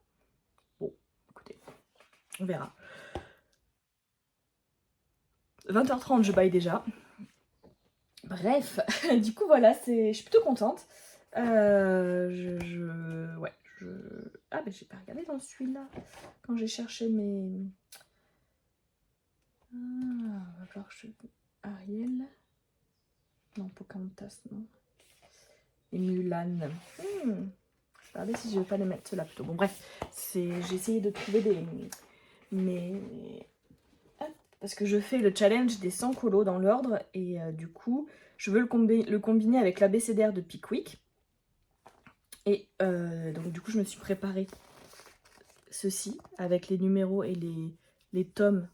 Bon, écoutez, on verra. 20h30, je baille déjà. Bref, du coup, voilà, je suis plutôt contente. Ouais, Ah, ben j'ai pas regardé dans celui-là. Quand j'ai cherché mes... Ah, va falloir que je... Ariel. Non, Pocahontas, non. Et Mulan. regardais si je vais pas les mettre ceux-là plutôt. Bon bref, j'ai essayé de trouver hop, parce que je fais le challenge des 100 colos dans l'ordre et du coup, je veux le combiner avec l'abécédaire de Pickwick. Et donc du coup, je me suis préparé ceci avec les numéros et les tomes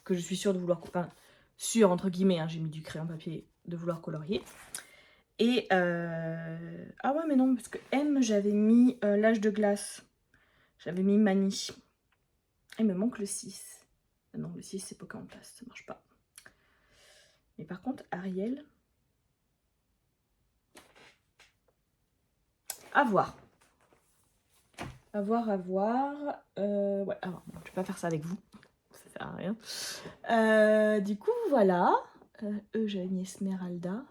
que je suis sûre de vouloir... Enfin, sûre entre guillemets, hein, j'ai mis du crayon papier de vouloir colorier. Et ah ouais mais non, parce que M, j'avais mis l'âge de glace. J'avais mis Mani. Il me manque le 6. Ah non, le 6 c'est Pocahontas, ça marche pas. Mais par contre, Ariel... À voir. À voir, à voir. Ouais, alors, bon, je vais pas faire ça avec vous. Ça sert à rien. Du coup, voilà. J'avais mis Esmeralda.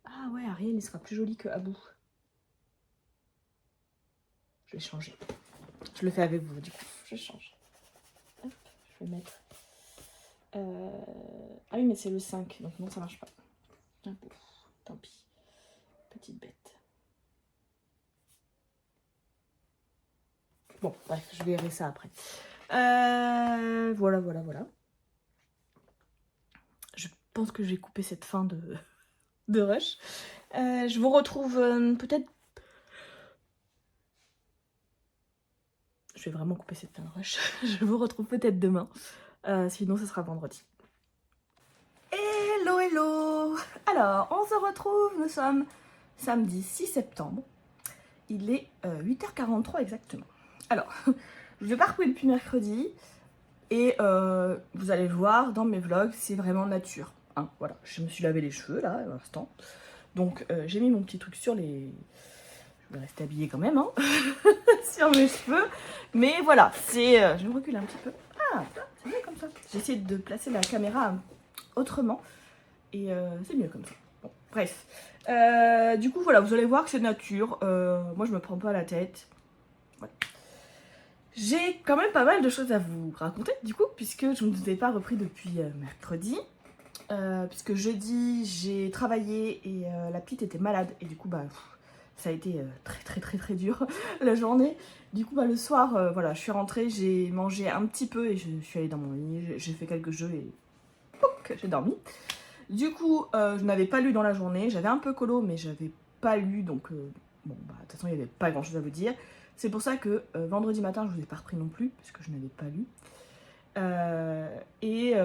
Ah ouais, Ariel, il sera plus joli que Abou. Je vais changer. Je le fais avec vous, du coup. Je change. Hop, je vais mettre... Ah oui, mais c'est le 5, donc non, ça marche pas. Ah, bon, tant pis. Petite bête. Bon, bref, je verrai ça après. Voilà, voilà, voilà. Je pense que je vais couper cette fin de rush. Je vous retrouve peut-être... Je vais vraiment couper cette fin de rush. Je vous retrouve peut-être demain. Sinon, ce sera vendredi. Hello, hello! Alors, on se retrouve. Nous sommes samedi 6 septembre. Il est 8h43 exactement. Alors, je vais parcourir depuis mercredi. Et vous allez le voir dans mes vlogs, c'est vraiment nature. Hein, voilà, je me suis lavé les cheveux là, à l'instant. Donc j'ai mis mon petit truc sur les... Je vais rester habillée quand même, hein, sur mes cheveux. Mais voilà, c'est... je me recule un petit peu. Ah, c'est mieux comme ça. J'ai essayé de placer la caméra autrement. Et c'est mieux comme ça. Bon, bref. Du coup, voilà, vous allez voir que c'est nature. Moi, je me prends pas la tête. Voilà. J'ai quand même pas mal de choses à vous raconter, du coup, puisque je ne vous ai pas repris depuis mercredi. Puisque jeudi, j'ai travaillé et la petite était malade. Et du coup, bah, ça a été très dur la journée. Du coup, bah, le soir, voilà, je suis rentrée, j'ai mangé un petit peu et je suis allée dans mon lit. J'ai fait quelques jeux et j'ai dormi. Du coup, je n'avais pas lu dans la journée. J'avais un peu colo, mais j'avais pas lu. Donc, bon, bah, de toute façon, il n'y avait pas grand chose à vous dire. C'est pour ça que vendredi matin, je ne vous ai pas repris non plus, puisque je n'avais pas lu.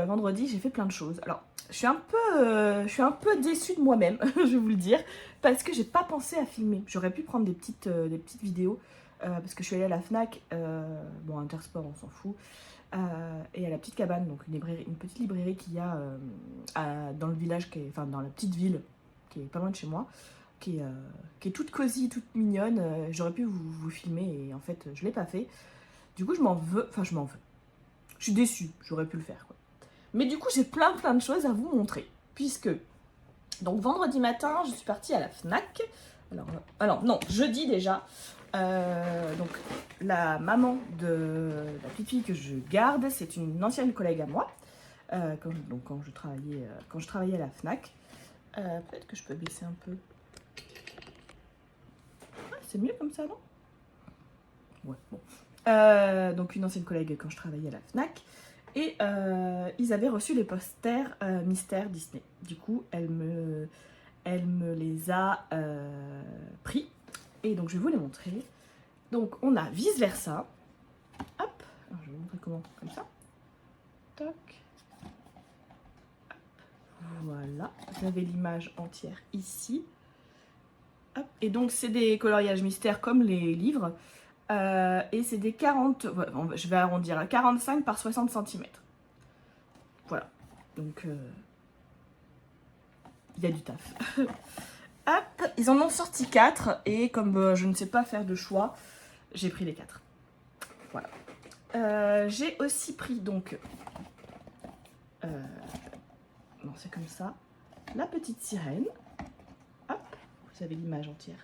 Vendredi, j'ai fait plein de choses. Alors, je suis un peu déçue de moi-même, je vais vous le dire, parce que j'ai pas pensé à filmer. J'aurais pu prendre des petites vidéos, parce que je suis allée à la Fnac, bon, Intersport, on s'en fout, et à la petite cabane, donc une petite librairie qu'il y a dans le village, enfin dans la petite ville, qui est pas loin de chez moi, qui est toute cosy, toute mignonne. J'aurais pu vous filmer et en fait je l'ai pas fait. Du coup je m'en veux, je suis déçue, j'aurais pu le faire quoi. Mais du coup j'ai plein de choses à vous montrer, puisque donc vendredi matin je suis partie à la Fnac. Alors non, jeudi déjà. Donc la maman de la petite fille que je garde, c'est une ancienne collègue à moi, quand je travaillais à la Fnac. Peut-être que je peux baisser un peu. C'est mieux comme ça, non? Ouais, bon. Donc une ancienne collègue quand je travaillais à la Fnac. Et ils avaient reçu les posters Mystère Disney. Du coup, elle me les a pris. Et donc je vais vous les montrer. Donc on a Vice Versa. Hop, alors, je vais vous montrer comment, comme ça. Toc. Hop. Voilà, vous avez l'image entière ici. Hop. Et donc c'est des coloriages mystères comme les livres. Et c'est des 40, ouais, je vais arrondir à 45 par 60 cm. Voilà, donc il y a du taf. Hop, ils en ont sorti 4 et comme je ne sais pas faire de choix, j'ai pris les 4. Voilà. J'ai aussi pris donc, non c'est comme ça, la petite sirène. Hop, vous avez l'image entière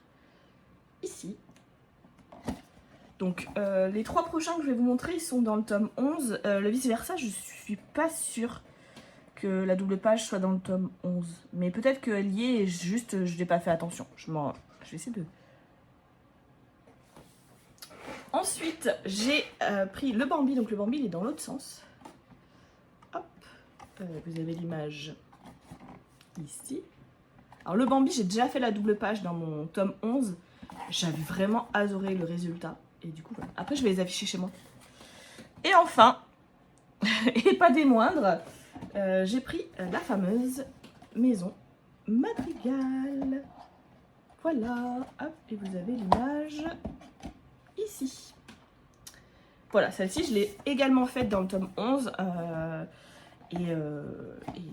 ici. Donc les 3 prochains que je vais vous montrer, ils sont dans le tome 11. Le vice versa, je suis pas sûre que la double page soit dans le tome 11. Mais peut-être qu'elle y est et juste je n'ai pas fait attention. Je vais essayer de... Ensuite, j'ai pris le Bambi. Donc le Bambi, il est dans l'autre sens. Hop. Vous avez l'image ici. Alors le Bambi, j'ai déjà fait la double page dans mon tome 11. J'avais vraiment adoré le résultat. Et du coup, voilà. Après, je vais les afficher chez moi. Et enfin, et pas des moindres, j'ai pris la fameuse maison Madrigal. Voilà, hop, et vous avez l'image ici. Voilà, celle-ci, je l'ai également faite dans le tome 11. Et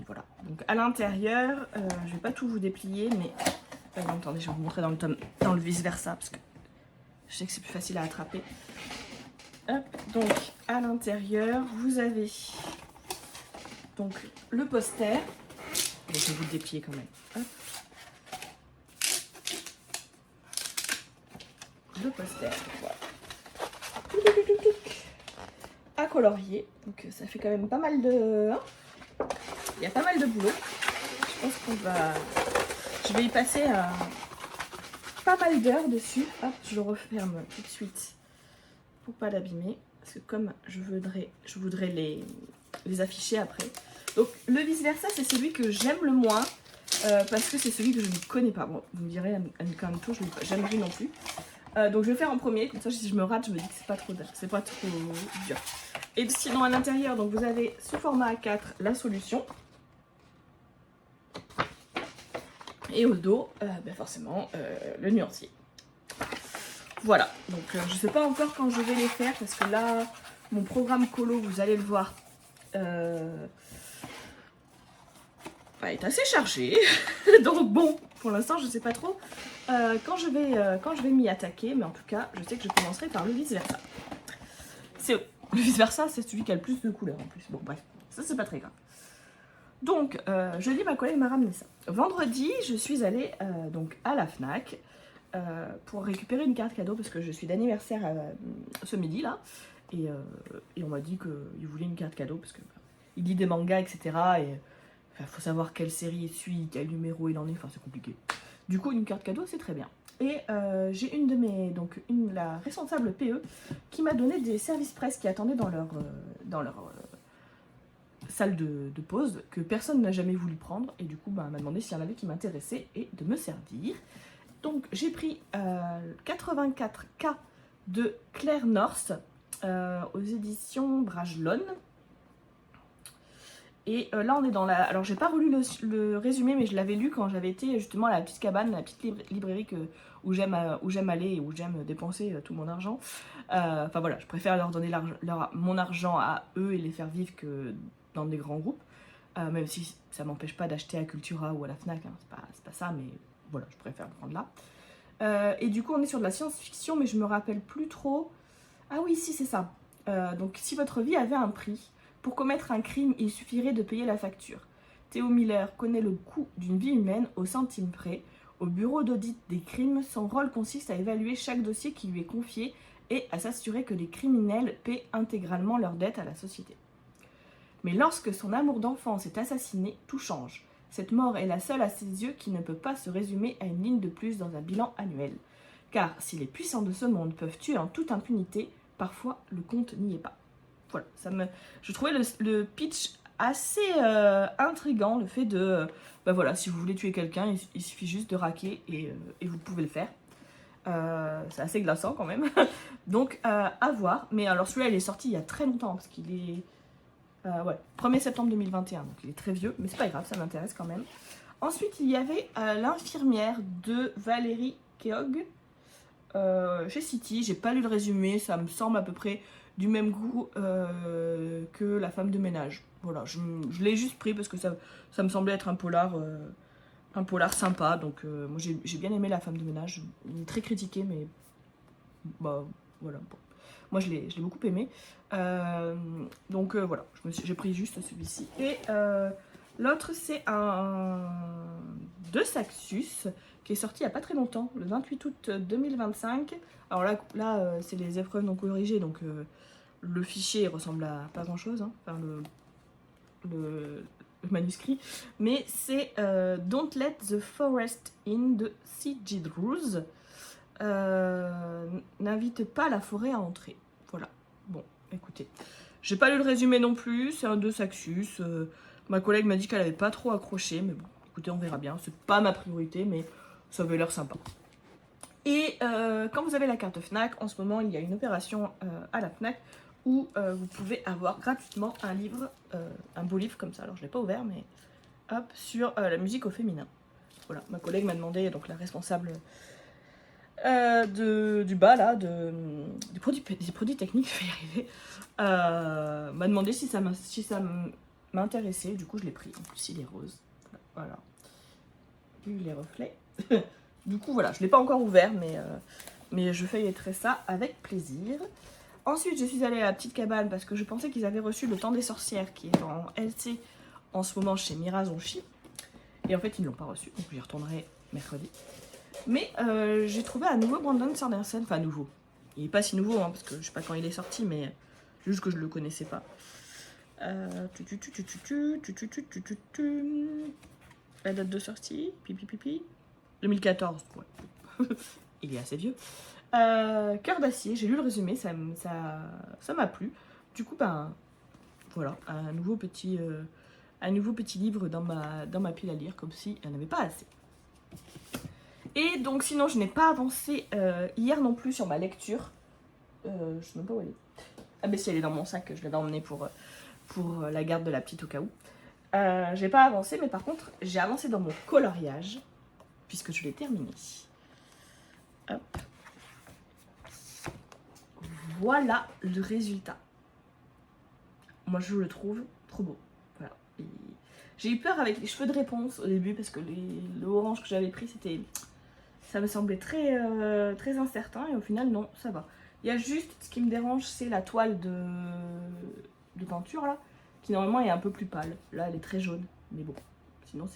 voilà. Donc à l'intérieur, je vais pas tout vous déplier, mais attendez, je vais vous montrer dans le vice-versa, parce que je sais que c'est plus facile à attraper. Hop, donc à l'intérieur, vous avez donc le poster. Je vais vous le déplier quand même. Hop. Le poster, voilà. À colorier, donc ça fait quand même pas mal de... Il y a pas mal de boulot. Je pense je vais y passer pas mal d'heures dessus. Hop, je le referme tout de suite pour pas l'abîmer. Parce que comme je voudrais les afficher après. Donc le vice versa, c'est celui que j'aime le moins. Parce que c'est celui que je ne connais pas. Bon, vous me direz, Encanto, je n'ai jamais vu non plus. Donc je vais faire en premier, comme ça si je me rate, je me dis que c'est pas trop dur. Et sinon à l'intérieur, donc vous avez sous format A4 la solution. Et au dos, forcément, le nuancier. Voilà, donc je sais pas encore quand je vais les faire, parce que là, mon programme colo, vous allez le voir, est assez chargé. Donc bon, pour l'instant, je sais pas trop quand je vais m'y attaquer, mais en tout cas, je sais que je commencerai par le vice-versa. Le vice-versa, c'est celui qui a le plus de couleurs en plus. Bon, bref, ça c'est pas très grave. Donc, jeudi, ma collègue m'a ramené ça. Vendredi, je suis allée donc à la Fnac pour récupérer une carte cadeau parce que je suis d'anniversaire ce midi là. Et on m'a dit qu'il voulait une carte cadeau parce qu'il lit des mangas, etc. Et il faut savoir quelle série il suit, quel numéro il en est, enfin c'est compliqué. Du coup, une carte cadeau, c'est très bien. Et j'ai une de mes, donc la responsable PE, qui m'a donné des services presse qui attendaient dans leur salle de pause, que personne n'a jamais voulu prendre. Et du coup, elle m'a demandé s'il y en avait qui m'intéressaient et de me servir. Donc j'ai pris 84K de Claire North aux éditions Brajlon. Et là on est dans la... Alors j'ai pas relu le résumé, mais je l'avais lu quand j'avais été justement à la petite cabane, la petite librairie où j'aime aller et où j'aime dépenser tout mon argent. Enfin voilà, je préfère leur donner mon argent à eux et les faire vivre que dans des grands groupes. Même si ça m'empêche pas d'acheter à Cultura ou à la Fnac, hein, c'est pas ça, mais voilà, je préfère le prendre là. Et du coup on est sur de la science-fiction, mais je me rappelle plus trop... Ah oui, si, c'est ça. Donc si votre vie avait un prix... Pour commettre un crime, il suffirait de payer la facture. Theo Miller connaît le coût d'une vie humaine au centime près. Au bureau d'audit des crimes, son rôle consiste à évaluer chaque dossier qui lui est confié et à s'assurer que les criminels paient intégralement leurs dettes à la société. Mais lorsque son amour d'enfance est assassiné, tout change. Cette mort est la seule à ses yeux qui ne peut pas se résumer à une ligne de plus dans un bilan annuel. Car si les puissants de ce monde peuvent tuer en toute impunité, parfois le compte n'y est pas. Voilà, je trouvais le pitch assez intriguant, le fait de... voilà, si vous voulez tuer quelqu'un, il suffit juste de raquer et vous pouvez le faire. C'est assez glaçant quand même. Donc, à voir. Mais alors, celui-là, il est sorti il y a très longtemps, parce qu'il est... 1er septembre 2021, donc il est très vieux, mais c'est pas grave, ça m'intéresse quand même. Ensuite, il y avait L'infirmière de Valérie Keogh, chez City. J'ai pas lu le résumé, ça me semble à peu près du même goût que La femme de ménage. Voilà, je l'ai juste pris parce que ça me semblait être un polar sympa. Donc moi j'ai bien aimé La femme de ménage. Il est très critiqué, mais bah voilà. Bon. Moi je l'ai beaucoup aimé. Donc voilà, j'ai pris juste celui-ci. Et l'autre c'est un de Saxus qui est sorti il n'y a pas très longtemps, le 28 août 2025. Alors là c'est les épreuves non corrigées, donc le fichier ressemble à pas grand chose, hein. Enfin, le manuscrit, mais c'est Don't Let the Forest In de C.G. Drews. N'invite pas la forêt à entrer. Voilà. Bon, écoutez. J'ai pas lu le résumé non plus, c'est un de Saxus. Ma collègue m'a dit qu'elle avait pas trop accroché, mais bon, écoutez, on verra bien. C'est pas ma priorité, mais ça avait l'air sympa. Et quand vous avez la carte Fnac, en ce moment, il y a une opération à la Fnac où vous pouvez avoir gratuitement un livre, un beau livre comme ça. Alors, je l'ai pas ouvert, mais hop, sur la musique au féminin. Voilà, ma collègue m'a demandé, donc la responsable du bas, là, des produits techniques, je vais y arriver, m'a demandé si ça m'intéressait. Du coup, je l'ai pris. En plus, il est rose. Voilà. Vu les reflets. Du coup, voilà, je ne l'ai pas encore ouvert, mais je feuilleterai ça avec plaisir. Ensuite, je suis allée à la petite cabane parce que je pensais qu'ils avaient reçu Le Temps des Sorcières, qui est en LC en ce moment chez Mirazonchi. Et en fait, ils ne l'ont pas reçu, donc j'y retournerai mercredi. Mais j'ai trouvé un nouveau Brandon Sanderson, enfin nouveau. Il n'est pas si nouveau, hein, parce que je ne sais pas quand il est sorti, mais juste que je ne le connaissais pas. La date de sortie, 2014, ouais. Il est assez vieux. Cœur d'acier, j'ai lu le résumé, ça m'a plu. Du coup, ben voilà, un nouveau petit livre dans ma pile à lire, comme si il n'y en avait pas assez. Et donc sinon, je n'ai pas avancé hier non plus sur ma lecture. Je sais même pas où elle est. Ah ben si, elle est dans mon sac, je l'avais emmenée pour la garde de la petite au cas où. J'ai pas avancé, mais par contre, j'ai avancé dans mon coloriage, puisque je l'ai terminé. Hop. Voilà le résultat. Moi, je le trouve trop beau. Voilà. J'ai eu peur avec les cheveux de réponse au début, parce que le orange que j'avais pris, ça me semblait très, très incertain, et au final, non, ça va. Il y a juste, ce qui me dérange, c'est la toile de peinture, là, qui normalement est un peu plus pâle. Là, elle est très jaune, mais bon, sinon,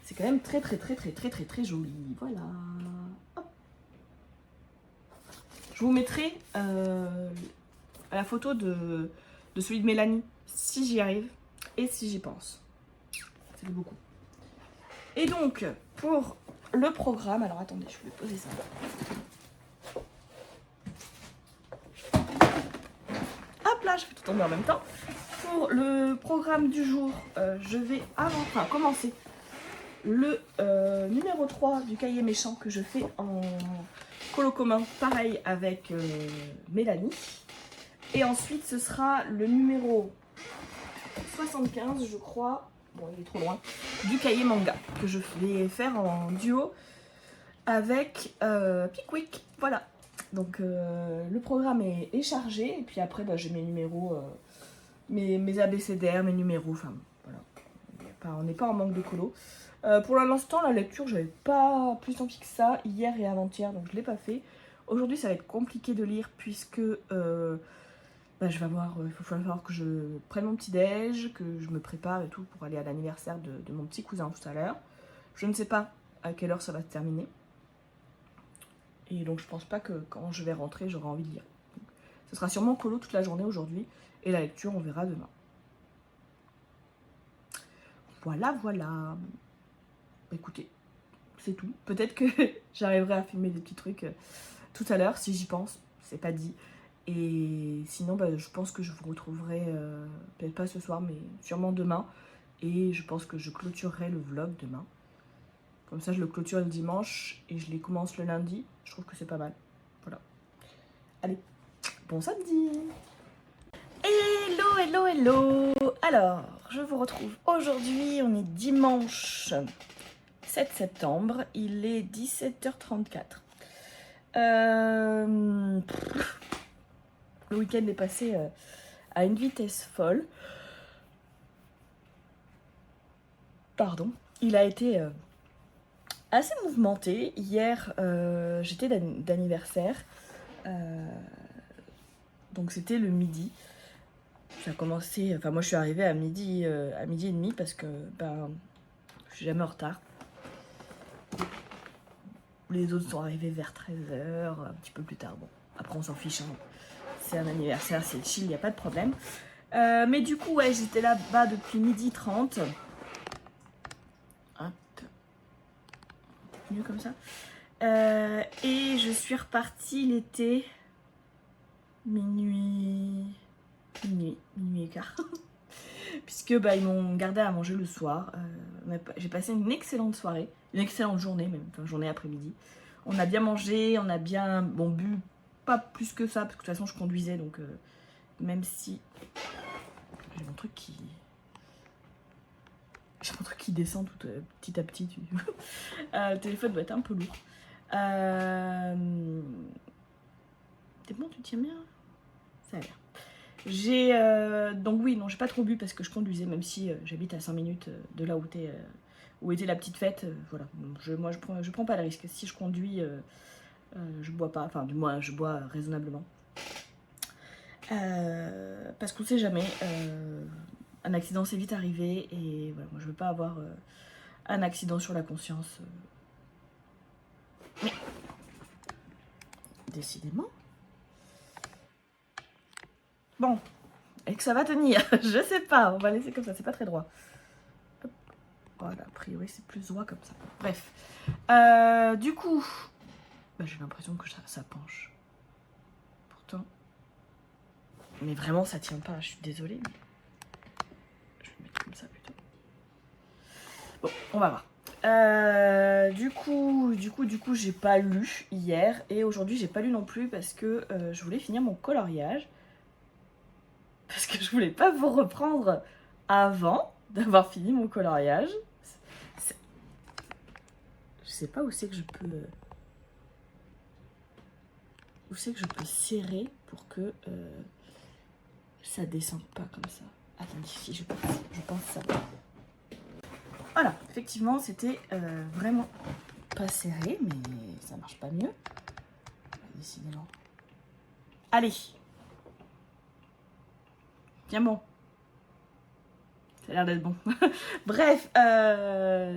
c'est quand même très, très, très, très, très, très, très joli. Voilà. Hop. Je vous mettrai la photo de celui de Mélanie, si j'y arrive, et si j'y pense. Ça fait beaucoup. Et donc, pour le programme, alors attendez, je vais poser ça. Hop là, je fais tout tomber en même temps. Pour le programme du jour, je vais commencer le numéro 3 du cahier méchant que je fais en colo commun, pareil avec Mélanie. Et ensuite, ce sera le numéro 75, je crois, bon, il est trop loin, du cahier manga, que je vais faire en duo avec Pickwick. Voilà. Donc, le programme est chargé, et puis après, bah, j'ai mes numéros, mes abécédaires, mes numéros, enfin, voilà. On n'est pas en manque de colo. Pour l'instant, la lecture, j'avais pas plus envie que ça hier et avant-hier, donc je l'ai pas fait. Aujourd'hui, ça va être compliqué de lire puisque bah, je vais avoir, il va falloir que je prenne mon petit déj, que je me prépare et tout pour aller à l'anniversaire de mon petit cousin tout à l'heure. Je ne sais pas à quelle heure ça va se terminer. Et donc je pense pas que quand je vais rentrer, j'aurai envie de lire. Donc, ce sera sûrement colo toute la journée aujourd'hui et la lecture, on verra demain. Voilà, voilà. Écoutez, c'est tout. Peut-être que j'arriverai à filmer des petits trucs tout à l'heure, si j'y pense. C'est pas dit. Et sinon, bah, je pense que je vous retrouverai, peut-être pas ce soir, mais sûrement demain. Et je pense que je clôturerai le vlog demain. Comme ça, je le clôture le dimanche et je les commence le lundi. Je trouve que c'est pas mal. Voilà. Allez, bon samedi! Hello, hello, hello! Alors, je vous retrouve aujourd'hui. On est dimanche 7 septembre. Il est 17h34. Le week-end est passé à une vitesse folle. Pardon. Il a été assez mouvementé. Hier, j'étais d'anniversaire. Donc c'était le midi. Ça a commencé... Enfin, moi, je suis arrivée à midi et demi parce que ben, je suis jamais en retard. Les autres sont arrivés vers 13h, un petit peu plus tard. Bon, après, on s'en fiche. Hein. C'est un anniversaire, c'est chill, il n'y a pas de problème. Mais du coup, ouais, j'étais là-bas depuis 12h30. mieux comme ça. Et je suis repartie, il était minuit et quart. Puisque bah, ils m'ont gardé à manger le soir. J'ai passé une excellente soirée, une excellente journée même, enfin journée après-midi. On a bien mangé, on a bien bu, pas plus que ça, parce que de toute façon je conduisais, donc même si j'ai mon truc qui descend tout petit à petit. Le téléphone doit être un peu lourd. T'es bon, tu tiens bien? Ça a l'air. Donc oui, non, j'ai pas trop bu parce que je conduisais, même si j'habite à 5 minutes de là où était la petite fête. Voilà, moi je prends pas le risque. Si je conduis, je bois pas, enfin du moins je bois raisonnablement. Parce qu'on sait jamais, un accident c'est vite arrivé et voilà, moi je veux pas avoir un accident sur la conscience. Mais décidément. Bon, et que ça va tenir, je sais pas, on va laisser comme ça, c'est pas très droit. Hop. Voilà, a priori c'est plus droit comme ça. Bref, du coup, bah, j'ai l'impression que ça penche. Pourtant, mais vraiment ça tient pas, je suis désolée. Mais... je vais mettre comme ça plutôt. Bon, on va voir. Du coup, j'ai pas lu hier et aujourd'hui j'ai pas lu non plus parce que je voulais finir mon coloriage. Parce que je voulais pas vous reprendre avant d'avoir fini mon coloriage. Je sais pas où c'est que je peux... où c'est que je peux serrer pour que ça descende pas comme ça. Attendez, si je pense ça. Voilà, effectivement, c'était vraiment pas serré, mais ça marche pas mieux. Décidément. Allez. Tiens bon. Ça a l'air d'être bon. Bref,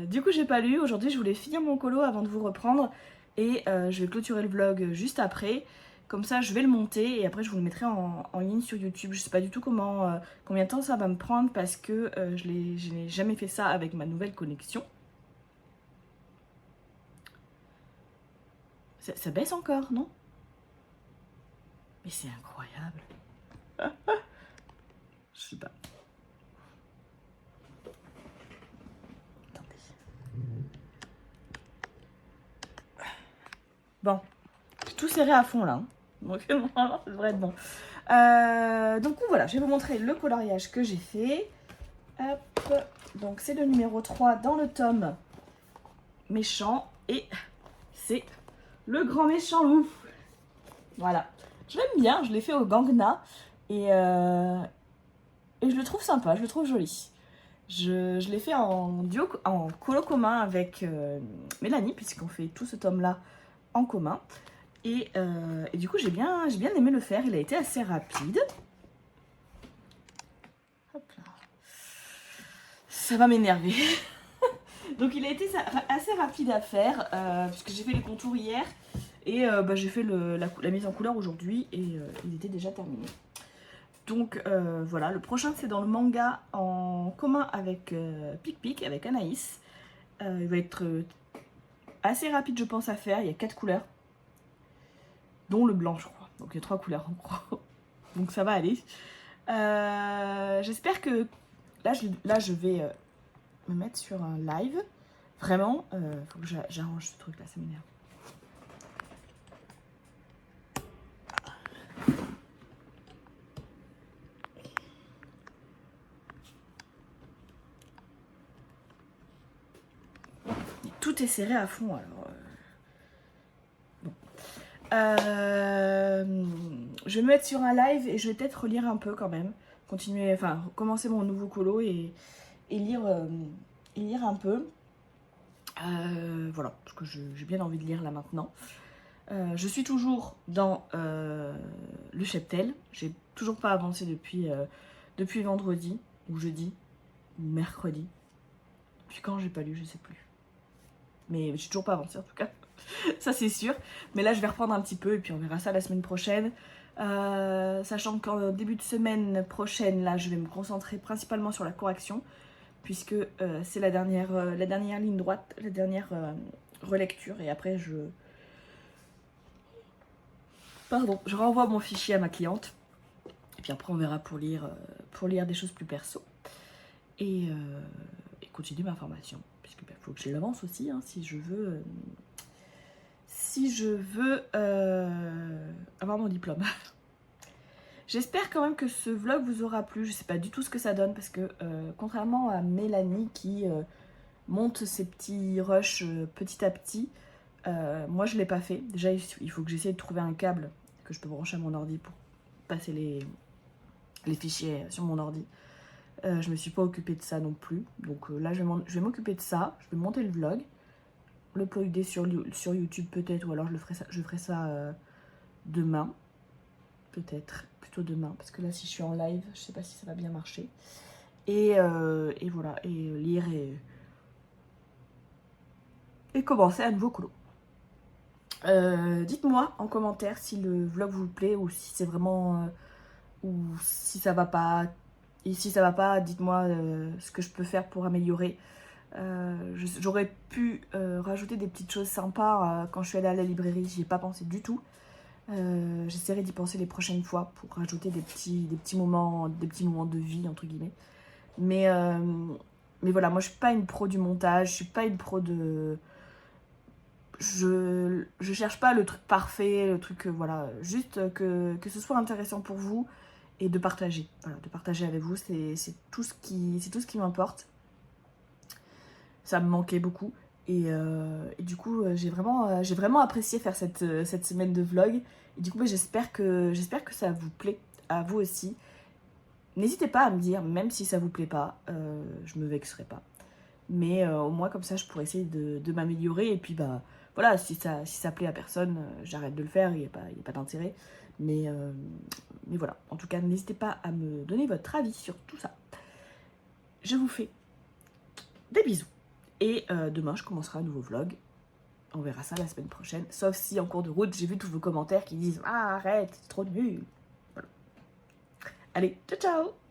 du coup j'ai pas lu. Aujourd'hui je voulais finir mon colo avant de vous reprendre. Et je vais clôturer le vlog juste après. Comme ça je vais le monter et après je vous le mettrai en ligne sur YouTube. Je sais pas du tout combien de temps ça va me prendre parce que je n'ai jamais fait ça avec ma nouvelle connexion. Ça baisse encore, non? Mais c'est incroyable. Je sais pas. Bon, j'ai tout serré à fond là. Hein. Donc normalement ça devrait être bon. Donc voilà, je vais vous montrer le coloriage que j'ai fait. Hop, donc c'est le numéro 3 dans le tome méchant. Et c'est le grand méchant loup. Voilà, je l'aime bien, je l'ai fait au Gangna. Et je le trouve sympa, je le trouve joli. Je l'ai fait en colo commun avec Mélanie, puisqu'on fait tout ce tome-là en commun. Et du coup, j'ai bien aimé le faire. Il a été assez rapide. Hop là. Ça va m'énerver. Donc, il a été assez rapide à faire, puisque j'ai fait les contours hier. Et j'ai fait la mise en couleur aujourd'hui. Et il était déjà terminé. Donc, voilà. Le prochain, c'est dans le manga en commun avec Pic, avec Anaïs. Il va être assez rapide, je pense, à faire. Il y a 4 couleurs. Dont le blanc, je crois. Donc il y a 3 couleurs, je crois. Donc ça va aller. J'espère que... Là, je vais me mettre sur un live. Vraiment, faut que j'arrange ce truc-là, ça m'énerve. Tout est serré à fond, alors... Bon. Je vais me mettre sur un live et je vais peut-être relire un peu quand même. Continuer, enfin, commencer mon nouveau colo et lire un peu. Voilà, parce que j'ai bien envie de lire là maintenant. Je suis toujours dans le cheptel. J'ai toujours pas avancé depuis vendredi, ou jeudi, ou mercredi. Depuis quand j'ai pas lu, je sais plus. Mais j'ai toujours pas avancé en tout cas. Ça c'est sûr. Mais là je vais reprendre un petit peu et puis on verra ça la semaine prochaine. Sachant qu'en début de semaine prochaine, là je vais me concentrer principalement sur la correction. Puisque c'est la dernière ligne droite, la dernière relecture et après je renvoie mon fichier à ma cliente. Et puis après on verra pour lire des choses plus perso. Et continuer ma formation. Puisque faut que je l'avance aussi hein, si je veux avoir mon diplôme. J'espère quand même que ce vlog vous aura plu. Je sais pas du tout ce que ça donne parce que contrairement à Mélanie qui monte ses petits rushs petit à petit, moi je l'ai pas fait. Déjà il faut que j'essaie de trouver un câble que je peux brancher à mon ordi pour passer les fichiers sur mon ordi. Je me suis pas occupée de ça non plus. Donc là je vais m'occuper de ça. Je vais monter le vlog, l'uploader sur YouTube peut-être, ou alors je ferai ça demain. Peut-être, plutôt demain, parce que là si je suis en live, je sais pas si ça va bien marcher. Et voilà, et lire et commencer à nouveau colo. Dites-moi en commentaire si le vlog vous plaît ou si c'est vraiment... ou si ça va pas. Et si ça va pas, dites-moi ce que je peux faire pour améliorer. J'aurais pu rajouter des petites choses sympas quand je suis allée à la librairie, j'y ai pas pensé du tout. J'essaierai d'y penser les prochaines fois pour rajouter des petits moments de vie entre guillemets. Mais voilà, moi je suis pas une pro du montage, je suis pas une pro de... Je cherche pas le truc parfait, le truc voilà, juste que ce soit intéressant pour vous et de partager. Voilà, de partager avec vous, c'est tout ce qui m'importe. Ça me manquait beaucoup. Et du coup, j'ai vraiment apprécié faire cette semaine de vlog. Et du coup, j'espère que ça vous plaît, à vous aussi. N'hésitez pas à me dire, même si ça vous plaît pas, je me vexerai pas. Mais au moins, comme ça, je pourrais essayer de m'améliorer. Et puis, bah, voilà, si ça plaît à personne, j'arrête de le faire, il n'y a pas d'intérêt. Mais voilà, en tout cas, n'hésitez pas à me donner votre avis sur tout ça. Je vous fais des bisous. Et demain, je commencerai un nouveau vlog. On verra ça la semaine prochaine. Sauf si en cours de route, j'ai vu tous vos commentaires qui disent « Ah, arrête, c'est trop nul !» Voilà. Allez, ciao ciao.